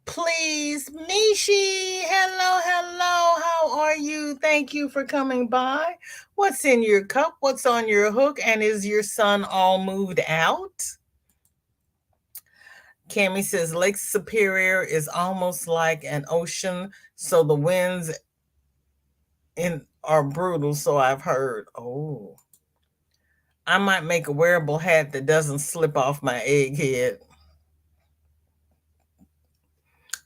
Please, Mishi, hello, hello. How are you? Thank you for coming by. What's in your cup? What's on your hook? And is your son all moved out? Cami says Lake Superior is almost like an ocean, so the winds in are brutal. So I've heard. Oh, I might make a wearable hat that doesn't slip off my egg head.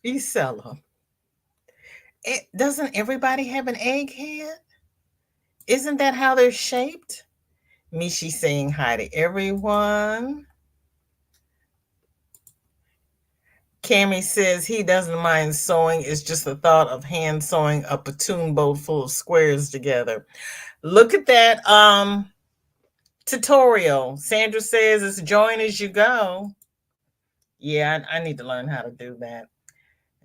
Isella, doesn't everybody have an egg head? Isn't that how they're shaped? Mishi saying hi to everyone. Cami says he doesn't mind sewing. It's just the thought of hand sewing a platoon boat full of squares together. Look at that tutorial. Sandra says it's join as you go. Yeah, I need to learn how to do that.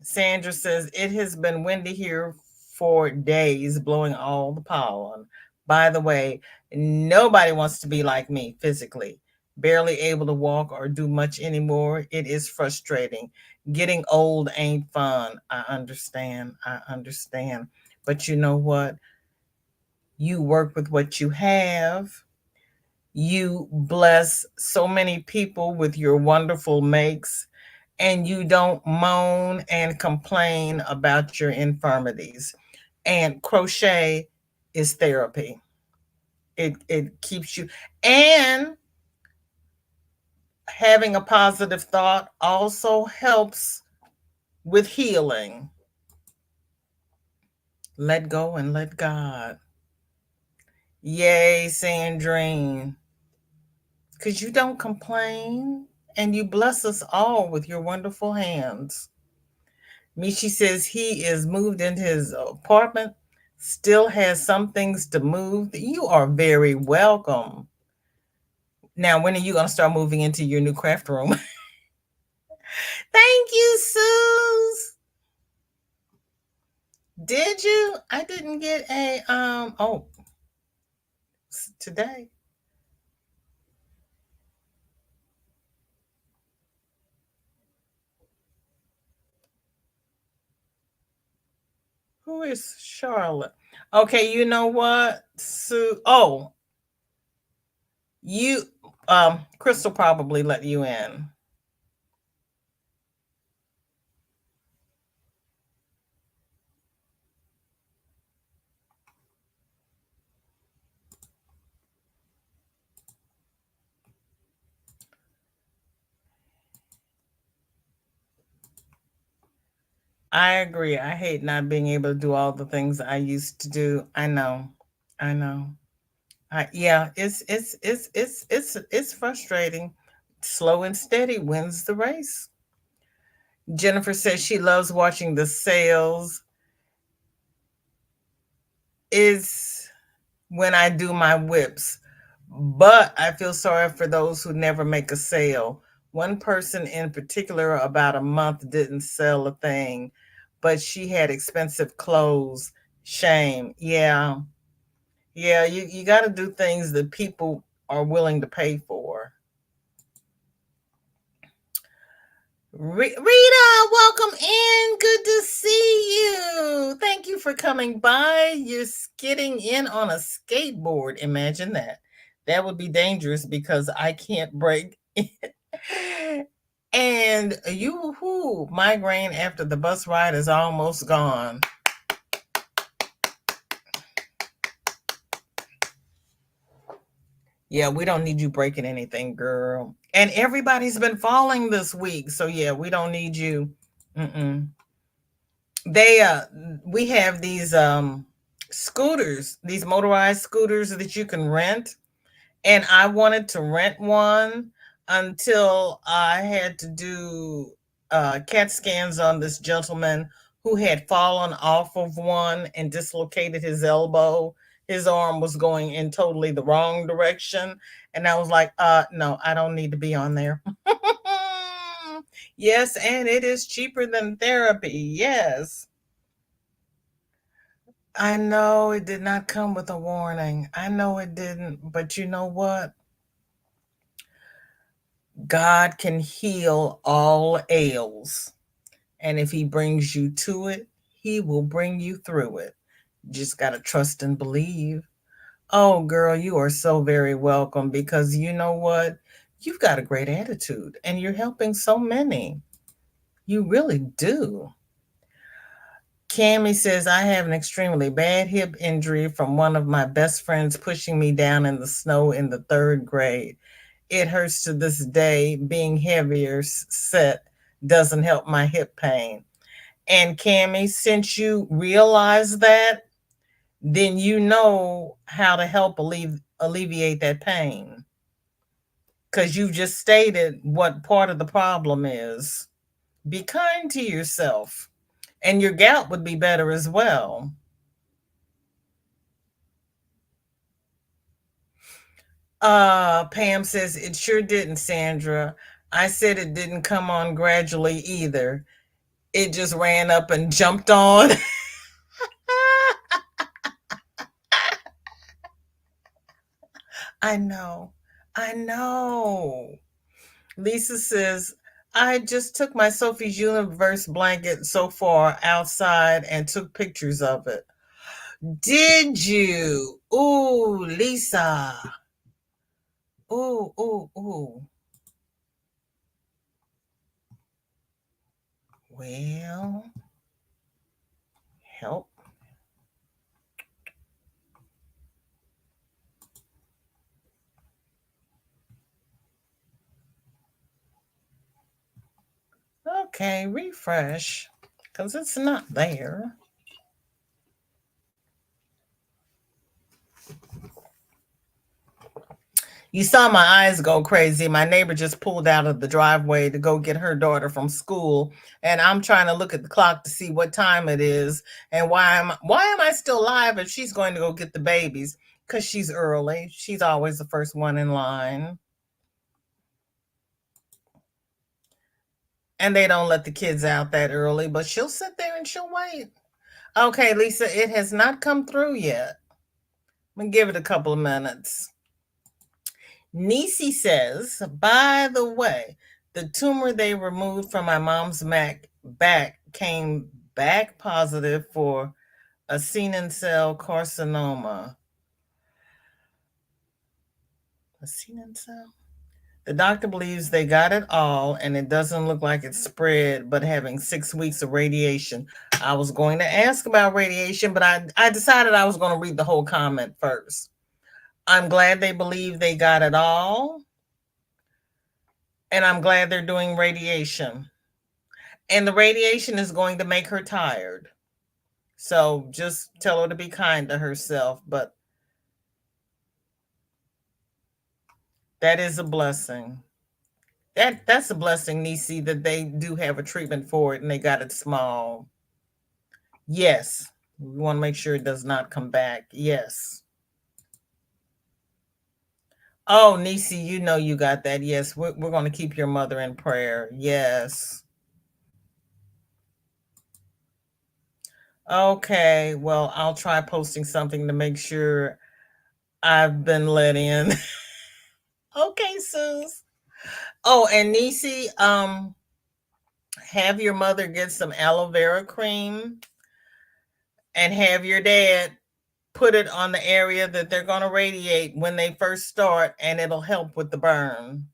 Sandra says it has been windy here for days, blowing all the pollen. By the way, nobody wants to be like me physically, barely able to walk or do much anymore. It is frustrating. Getting old ain't fun. I understand. I understand. But you know what? You work with what you have. You bless so many people with your wonderful makes, and you don't moan and complain about your infirmities. And crochet is therapy. It keeps you, and having a positive thought also helps with healing. Let go and let God. Yay, Sandrine. Because you don't complain and you bless us all with your wonderful hands. Michi says he is moved into his apartment, still has some things to move. You are very welcome. Now, when are you going to start moving into your new craft room? Thank you, Suze. Did you? I didn't get a oh, today. Who is Charlotte? Okay, you know what? Sue. Oh, you Crystal probably let you in. I agree. I hate not being able to do all the things I used to do. I know. I know. Yeah, it's frustrating. Slow and steady wins the race. Jennifer says she loves watching the sales. Is when I do my whips, but I feel sorry for those who never make a sale. One person in particular, about a month, didn't sell a thing, but she had expensive clothes. Shame. Yeah. Yeah, you got to do things that people are willing to pay for. Rita, welcome in. Good to see you. Thank you for coming by. You're skidding in on a skateboard. Imagine that. That would be dangerous because I can't break. And you, whoo, migraine after the bus ride is almost gone. Yeah, we don't need you breaking anything, girl. And everybody's been falling this week. So yeah, we don't need you. Mm-mm. They we have these scooters, these motorized scooters that you can rent, and I wanted to rent one until I had to do CAT scans on this gentleman who had fallen off of one and dislocated his elbow. His arm was going in totally the wrong direction, and I was like, no, I don't need to be on there. Yes, and it is cheaper than therapy. Yes. I know it did not come with a warning. I know it didn't, but you know what? God can heal all ails. And if he brings you to it, he will bring you through it. Just got to trust and believe. Oh, girl, you are so very welcome because you know what? You've got a great attitude and you're helping so many. You really do. Cammy says, I have an extremely bad hip injury from one of my best friends pushing me down in the snow in the third grade. It hurts to this day. Being heavier set doesn't help my hip pain. And Cammy, since you realize that, then you know how to help alleviate that pain. Because you've just stated what part of the problem is. Be kind to yourself. And your gout would be better as well. Pam says it sure didn't, Sandra. I said it didn't come on gradually either. It just ran up and jumped on. I know. I know. Lisa says, I just took my Sophie's Universe blanket so far outside and took pictures of it. Did you? Ooh, Lisa. Ooh, ooh, ooh. Well, help. Okay, refresh because it's not there. You saw my eyes go crazy. My neighbor just pulled out of the driveway to go get her daughter from school, and I'm trying to look at the clock to see what time it is and why am I still alive if she's going to go get the babies? Because she's early. She's always the first one in line, and they don't let the kids out that early. But she'll sit there and she'll wait. Okay, Lisa, it has not come through yet. I'm gonna give it a couple of minutes. Nisi says, by the way, the tumor they removed from my mom's back came back positive for a senin cell carcinoma. A senin cell? The doctor believes they got it all and it doesn't look like it's spread, but having 6 weeks of radiation. I was going to ask about radiation, but I decided I was going to read the whole comment first. I'm glad they believe they got it all, and I'm glad they're doing radiation. And the radiation is going to make her tired. So just tell her to be kind to herself. But That is a blessing. That's a blessing, Nisi, that they do have a treatment for it and they got it small. Yes. We want to make sure it does not come back. Yes. Oh, Nisi, you know you got that. Yes, we're going to keep your mother in prayer. Yes. Okay. Well, I'll try posting something to make sure I've been let in. Okay, Suze. Oh, and Nisi, have your mother get some aloe vera cream and have your dad put it on the area that they're going to radiate when they first start, and it'll help with the burn.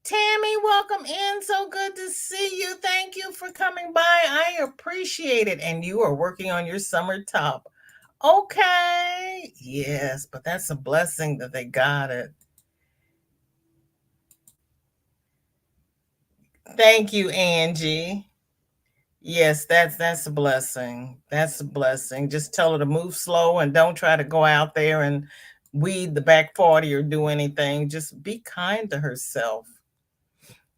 Tammy, welcome in. So good to see you. Thank you for coming by. I appreciate it. And you are working on your summer top. Okay. Yes, but that's a blessing that they got it. Thank you, Angie. Yes, that's a blessing. That's a blessing. Just tell her to move slow and don't try to go out there and weed the back 40 or do anything. Just be kind to herself.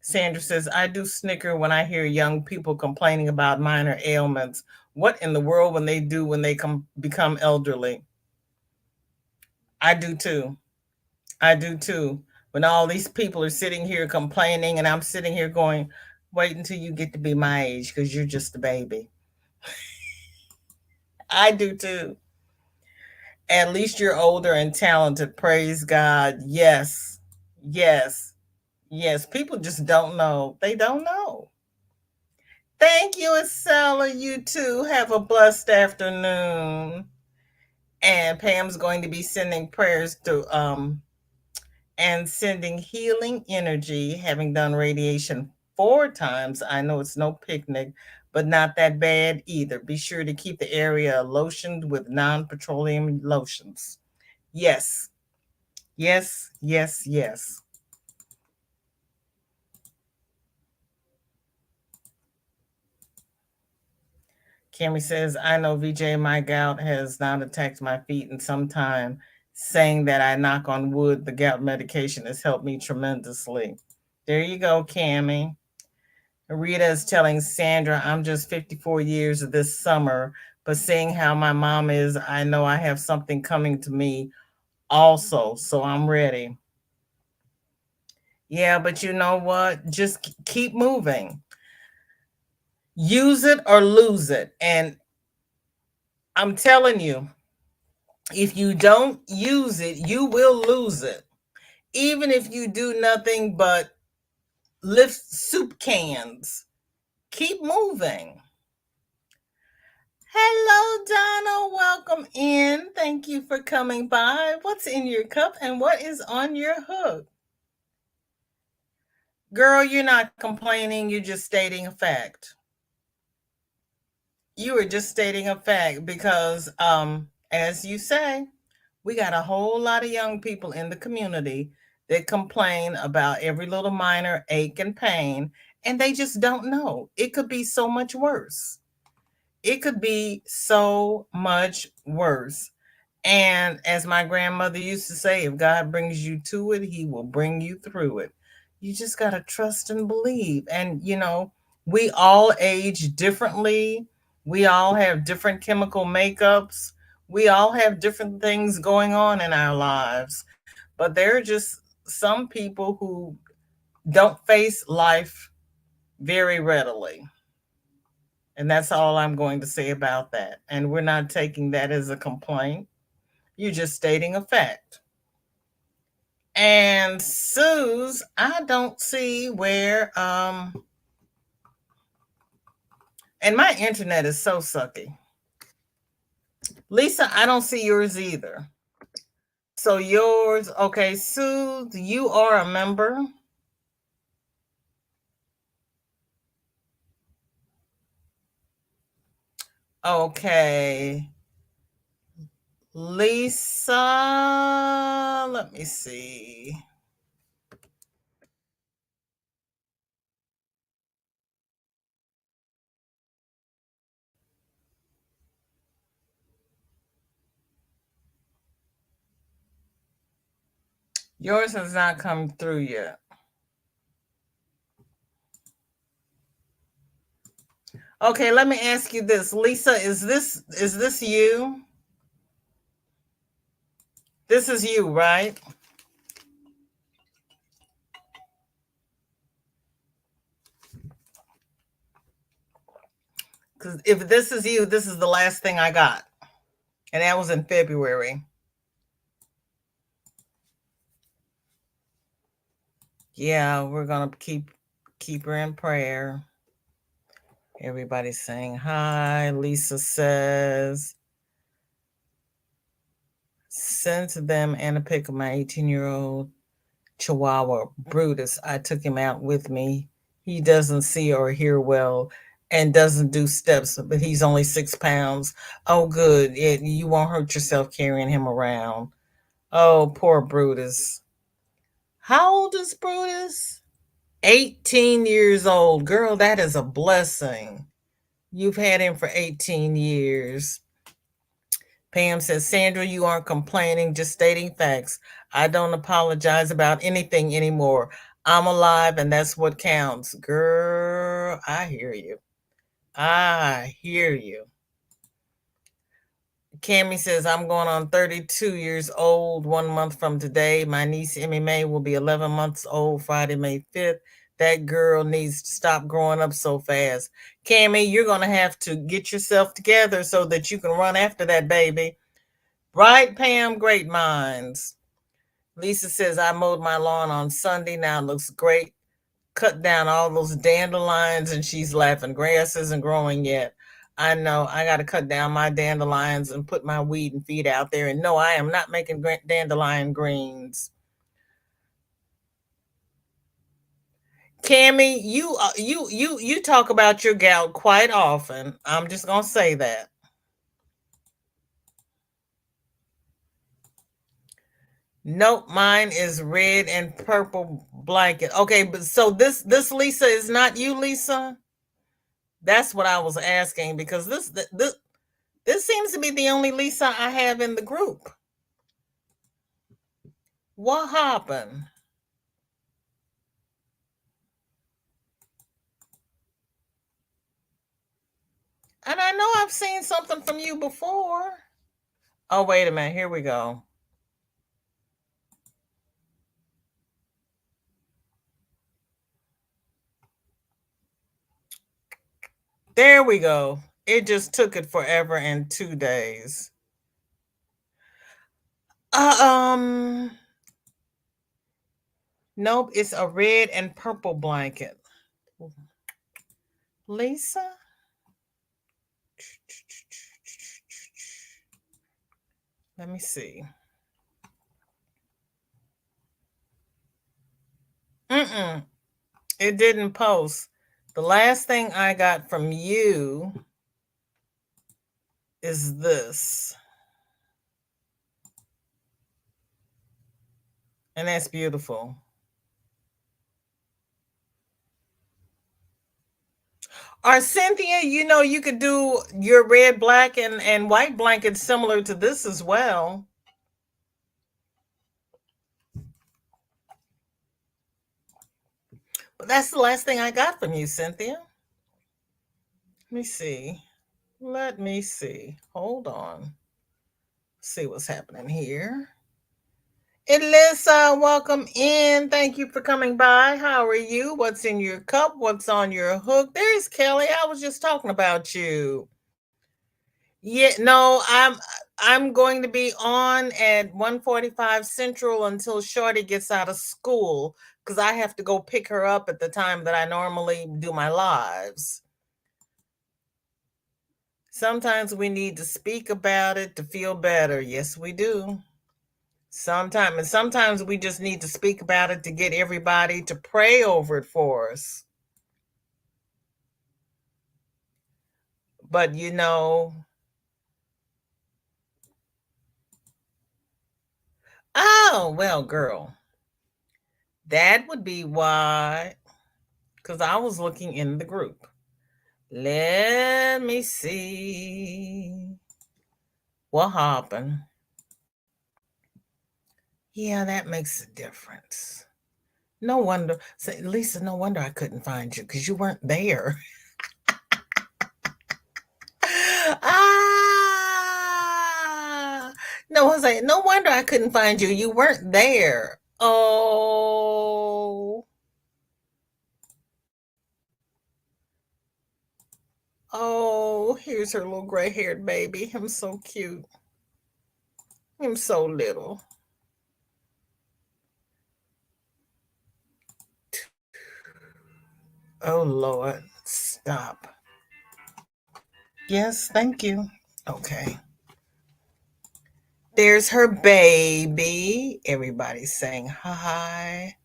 Sandra says, I do snicker when I hear young people complaining about minor ailments. What in the world when they do when they become elderly? I do too. I do too. When all these people are sitting here complaining and I'm sitting here going, wait until you get to be my age because you're just a baby. I do too. At least you're older and talented. Praise God. Yes. Yes. Yes. People just don't know. They don't know. Thank you, Estella. You too. Have a blessed afternoon. And Pam's going to be sending prayers to and sending healing energy, having done radiation 4 times. I know it's no picnic, but not that bad either. Be sure to keep the area lotioned with non-petroleum lotions. Yes. Yes, yes, yes. Cammy says, I know VJ, my gout has not attacked my feet in some time, saying that I knock on wood, the gout medication has helped me tremendously. There you go, Cammy. Rita is telling Sandra, I'm just 54 years this summer, but seeing how my mom is, I know I have something coming to me also, so I'm ready. Yeah, but you know what? Just keep moving. Use it or lose it. And I'm telling you, if you don't use it, you will lose it. Even if you do nothing but lift soup cans, keep moving. Hello, Donna. Welcome in. Thank you for coming by. What's in your cup and what is on your hook? Girl, you're not complaining. You're just stating a fact. You were just stating a fact because, as you say, we got a whole lot of young people in the community that complain about every little minor ache and pain, and they just don't know. It could be so much worse. It could be so much worse. And as my grandmother used to say, if God brings you to it, he will bring you through it. You just got to trust and believe. And, we all age differently. We all have different chemical makeups. We all have different things going on in our lives. But there are just some people who don't face life very readily. And that's all I'm going to say about that. And we're not taking that as a complaint. You're just stating a fact. And Suze, I don't see where and my internet is so sucky. Lisa, I don't see yours either. So yours, okay, Suze, you are a member. Okay. Lisa, let me see. Yours has not come through yet. Okay, let me ask you this. Lisa, is this you? This is you, right? Because if this is you, this is the last thing I got. And that was in February. Yeah, we're gonna keep her in prayer. Everybody's saying hi. Lisa says, send to them and a pic of my 18-year-old Chihuahua, Brutus. I took him out with me. He doesn't see or hear well and doesn't do steps, but he's only 6 pounds. Oh, good. You won't hurt yourself carrying him around. Oh, poor Brutus. How old is Brutus? 18 years old. Girl, that is a blessing. You've had him for 18 years. Pam says, Sandra, you aren't complaining, just stating facts. I don't apologize about anything anymore. I'm alive and that's what counts. Girl, I hear you. I hear you. Cammy says, I'm going on 32 years old 1 month from today. My niece, Emmy May, will be 11 months old Friday, May 5th. That girl needs to stop growing up so fast. Cammy, you're going to have to get yourself together so that you can run after that baby. Right, Pam? Great minds. Lisa says, I mowed my lawn on Sunday. Now it looks great. Cut down all those dandelions, and she's laughing. Grass isn't growing yet. I know. I got to cut down my dandelions and put my weed and feed out there. And no, I am not making dandelion greens. Cammy, you talk about your gout quite often. I'm just gonna say that. Nope, mine is red and purple blanket. Okay, but so this Lisa is not you, Lisa. That's what I was asking because this seems to be the only Lisa I have in the group. What happened? And I know I've seen something from you before. Oh, wait a minute. Here we go. There we go. It just took it forever and 2 days. Uh, nope, it's a red and purple blanket. Lisa? Let me see. Mm-mm. It didn't post. The last thing I got from you is this. And that's beautiful. Or Cynthia, you could do your red, black, and white blanket similar to this as well. But that's the last thing I got from you, Cynthia. Let me see. Let me see. Hold on. See what's happening here. Elissa, welcome in. Thank you for coming by. How are you? What's in your cup? What's on your hook? There's Kelly. I was just talking about you. Yeah, no, I'm going to be on at 1:45 Central until Shorty gets out of school because I have to go pick her up at the time that I normally do my lives. Sometimes we need to speak about it to feel better. Yes, we do. Sometimes we just need to speak about it to get everybody to pray over it for us. But oh, well, girl, that would be why, because I was looking in the group. Let me see what happened. Yeah, that makes a difference. No wonder. Say, Lisa, no wonder I couldn't find you because you weren't there. Ah, no one's like, no wonder I couldn't find you. You weren't there. Oh, oh, here's her little gray haired baby. Him so cute. Him so little. Oh, Lord. Stop. Yes, thank you. Okay. There's her baby. Everybody's saying hi.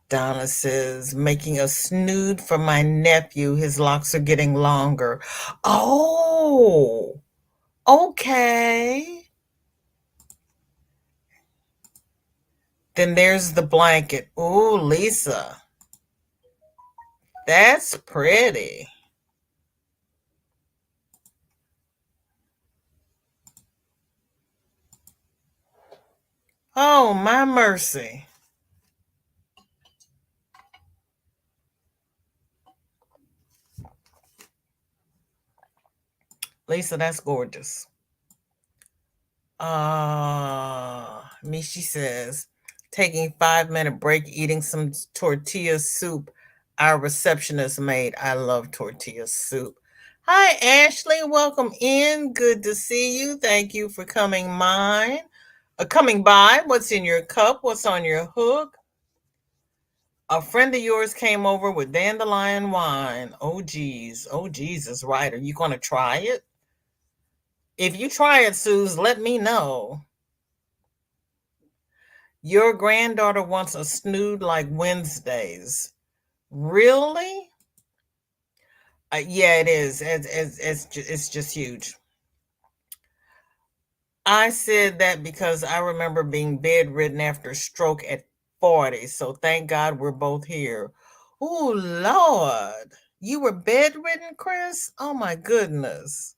Donna says, making a snood for my nephew. His locks are getting longer. Oh, okay. Then there's the blanket. Ooh, Lisa. That's pretty. Oh, my mercy. Lisa, that's gorgeous. Mishi says, taking 5-minute break, eating some tortilla soup our receptionist made. I love tortilla soup. Hi, Ashley. Welcome in. Good to see you. Thank you for coming by. What's in your cup? What's on your hook? A friend of yours came over with dandelion wine. Oh, geez. Oh, Jesus. Right. Are you going to try it? If you try it, Suze, let me know. Your granddaughter wants a snood like Wednesdays. Really? Yeah, it is. It's just huge. I said that because I remember being bedridden after a stroke at 40. So thank God we're both here. Oh, Lord. You were bedridden, Chris? Oh, my goodness.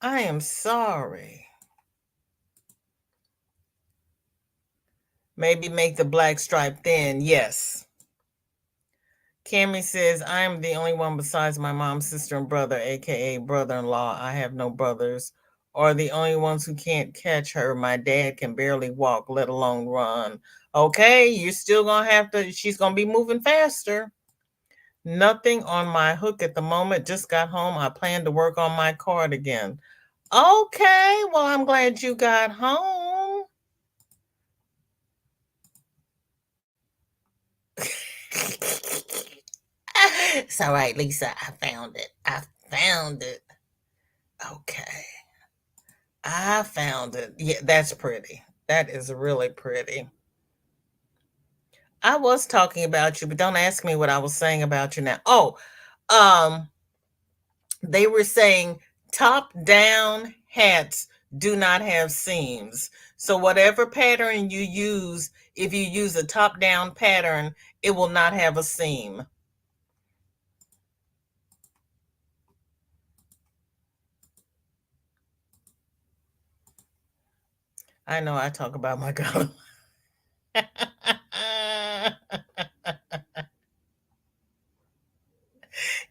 I am sorry. Maybe make the black stripe thin. Yes. Cammy says, I am the only one besides my mom's sister and brother, aka brother in law. I have no brothers, or the only ones who can't catch her. My dad can barely walk, let alone run. Okay, you're still gonna have to, she's gonna be moving faster. Nothing on my hook at the moment. Just got home. I plan to work on my card again. Okay, well, I'm glad you got home. It's all right, Lisa. I found it. I found it. Okay. I found it. Yeah, that's pretty. That is really pretty. I was talking about you, but don't ask me what I was saying about you now. Oh, um, they were saying top down hats do not have seams. So whatever pattern you use, if you use a top down pattern, it will not have a seam. I know I talk about my color.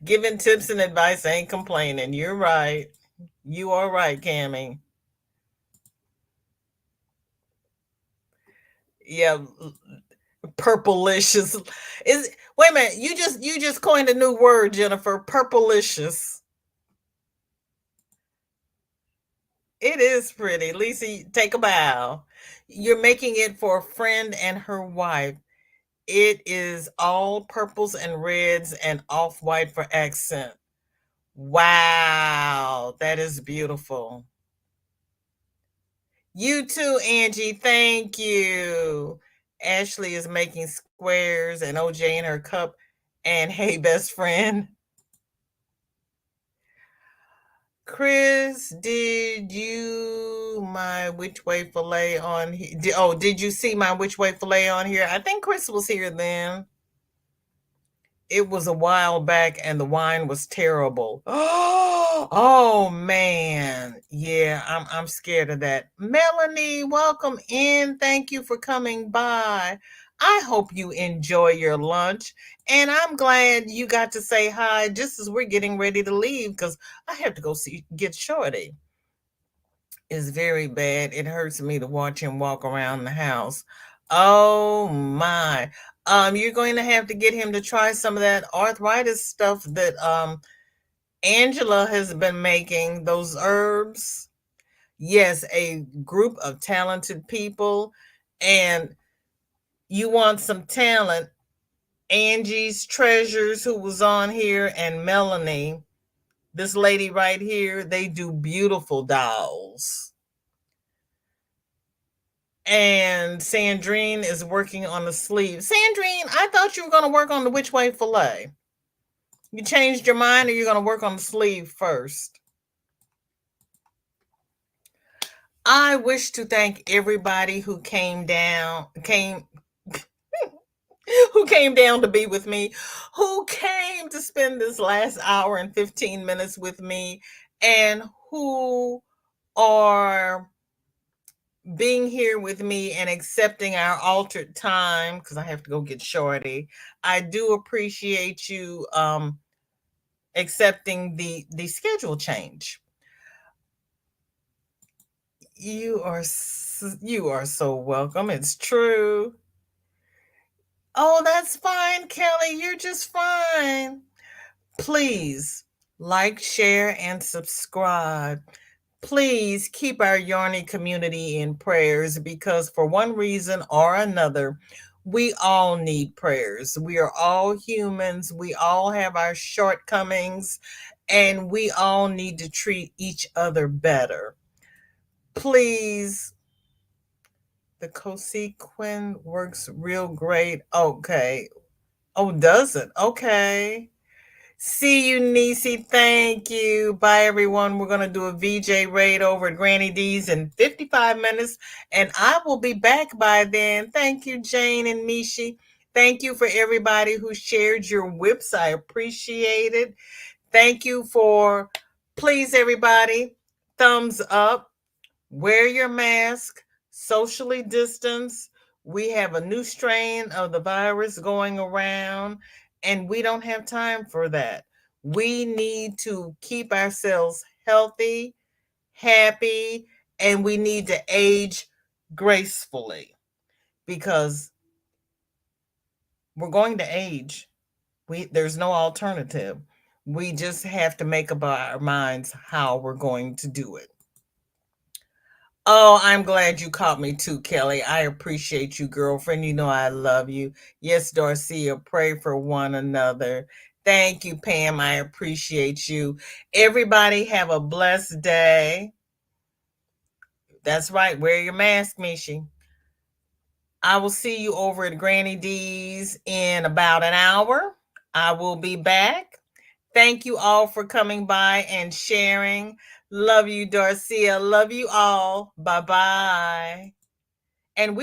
Giving tips and advice ain't complaining. You're right. You are right, Cammy. Yeah, purplicious. Is wait a minute, you just coined a new word, Jennifer. Purplicious. It is pretty. Lisa, take a bow. You're making it for a friend and her wife. It is all purples and reds and off-white for accent. Wow, that is beautiful. You too, Angie. Thank you. Ashley is making squares and OJ in her cup. And hey, best friend. Chris, did you my which way fillet on here? Did you see my which way fillet on here? I think Chris was here then. It was a while back and the wine was terrible. Oh man. Yeah, I'm scared of that. Melanie, welcome in. Thank you for coming by. I hope you enjoy your lunch. And I'm glad you got to say hi just as we're getting ready to leave because I have to go get Shorty. It's very bad. It hurts me to watch him walk around the house. Oh my. You're going to have to get him to try some of that arthritis stuff that Angela has been making, those herbs. Yes, a group of talented people. And you want some talent. Angie's Treasures, who was on here, and Melanie, this lady right here, they do beautiful dolls. And Sandrine is working on the sleeve. Sandrine, I thought you were going to work on the which way fillet. You changed your mind, or you're going to work on the sleeve first? I wish to thank everybody who came down to be with me, who came to spend this last hour and 15 minutes with me, and who are being here with me and accepting our altered time because I have to go get Shorty. I do appreciate you accepting the schedule change. You are so welcome. It's true. Oh, that's fine, Kelly. You're just fine. Please like, share, and subscribe. Please keep our Yarny community in prayers because for one reason or another, we all need prayers. We are all humans. We all have our shortcomings, and we all need to treat each other better. Please, the cosequin works real great. Okay. Oh, does it? Okay. See you, Nisi. Thank you. Bye, everyone. We're going to do a VJ raid over at Granny D's in 55 minutes, and I will be back by then. Thank you, Jane and Mishi. Thank you for everybody who shared your whips. I appreciate it. Thank you for, please, everybody, thumbs up. Wear your mask, socially distance. We have a new strain of the virus going around, and we don't have time for that. We need to keep ourselves healthy, happy, and we need to age gracefully because we're going to age. There's no alternative. We just have to make up our minds how we're going to do it. Oh, I'm glad you caught me too, Kelly. I appreciate you, girlfriend. You know I love you. Yes, Darcia, pray for one another. Thank you, Pam. I appreciate you. Everybody have a blessed day. That's right. Wear your mask, Mishi. I will see you over at Granny D's in about an hour. I will be back. Thank you all for coming by and sharing. Love you, Darcia. Love you all. Bye-bye. And we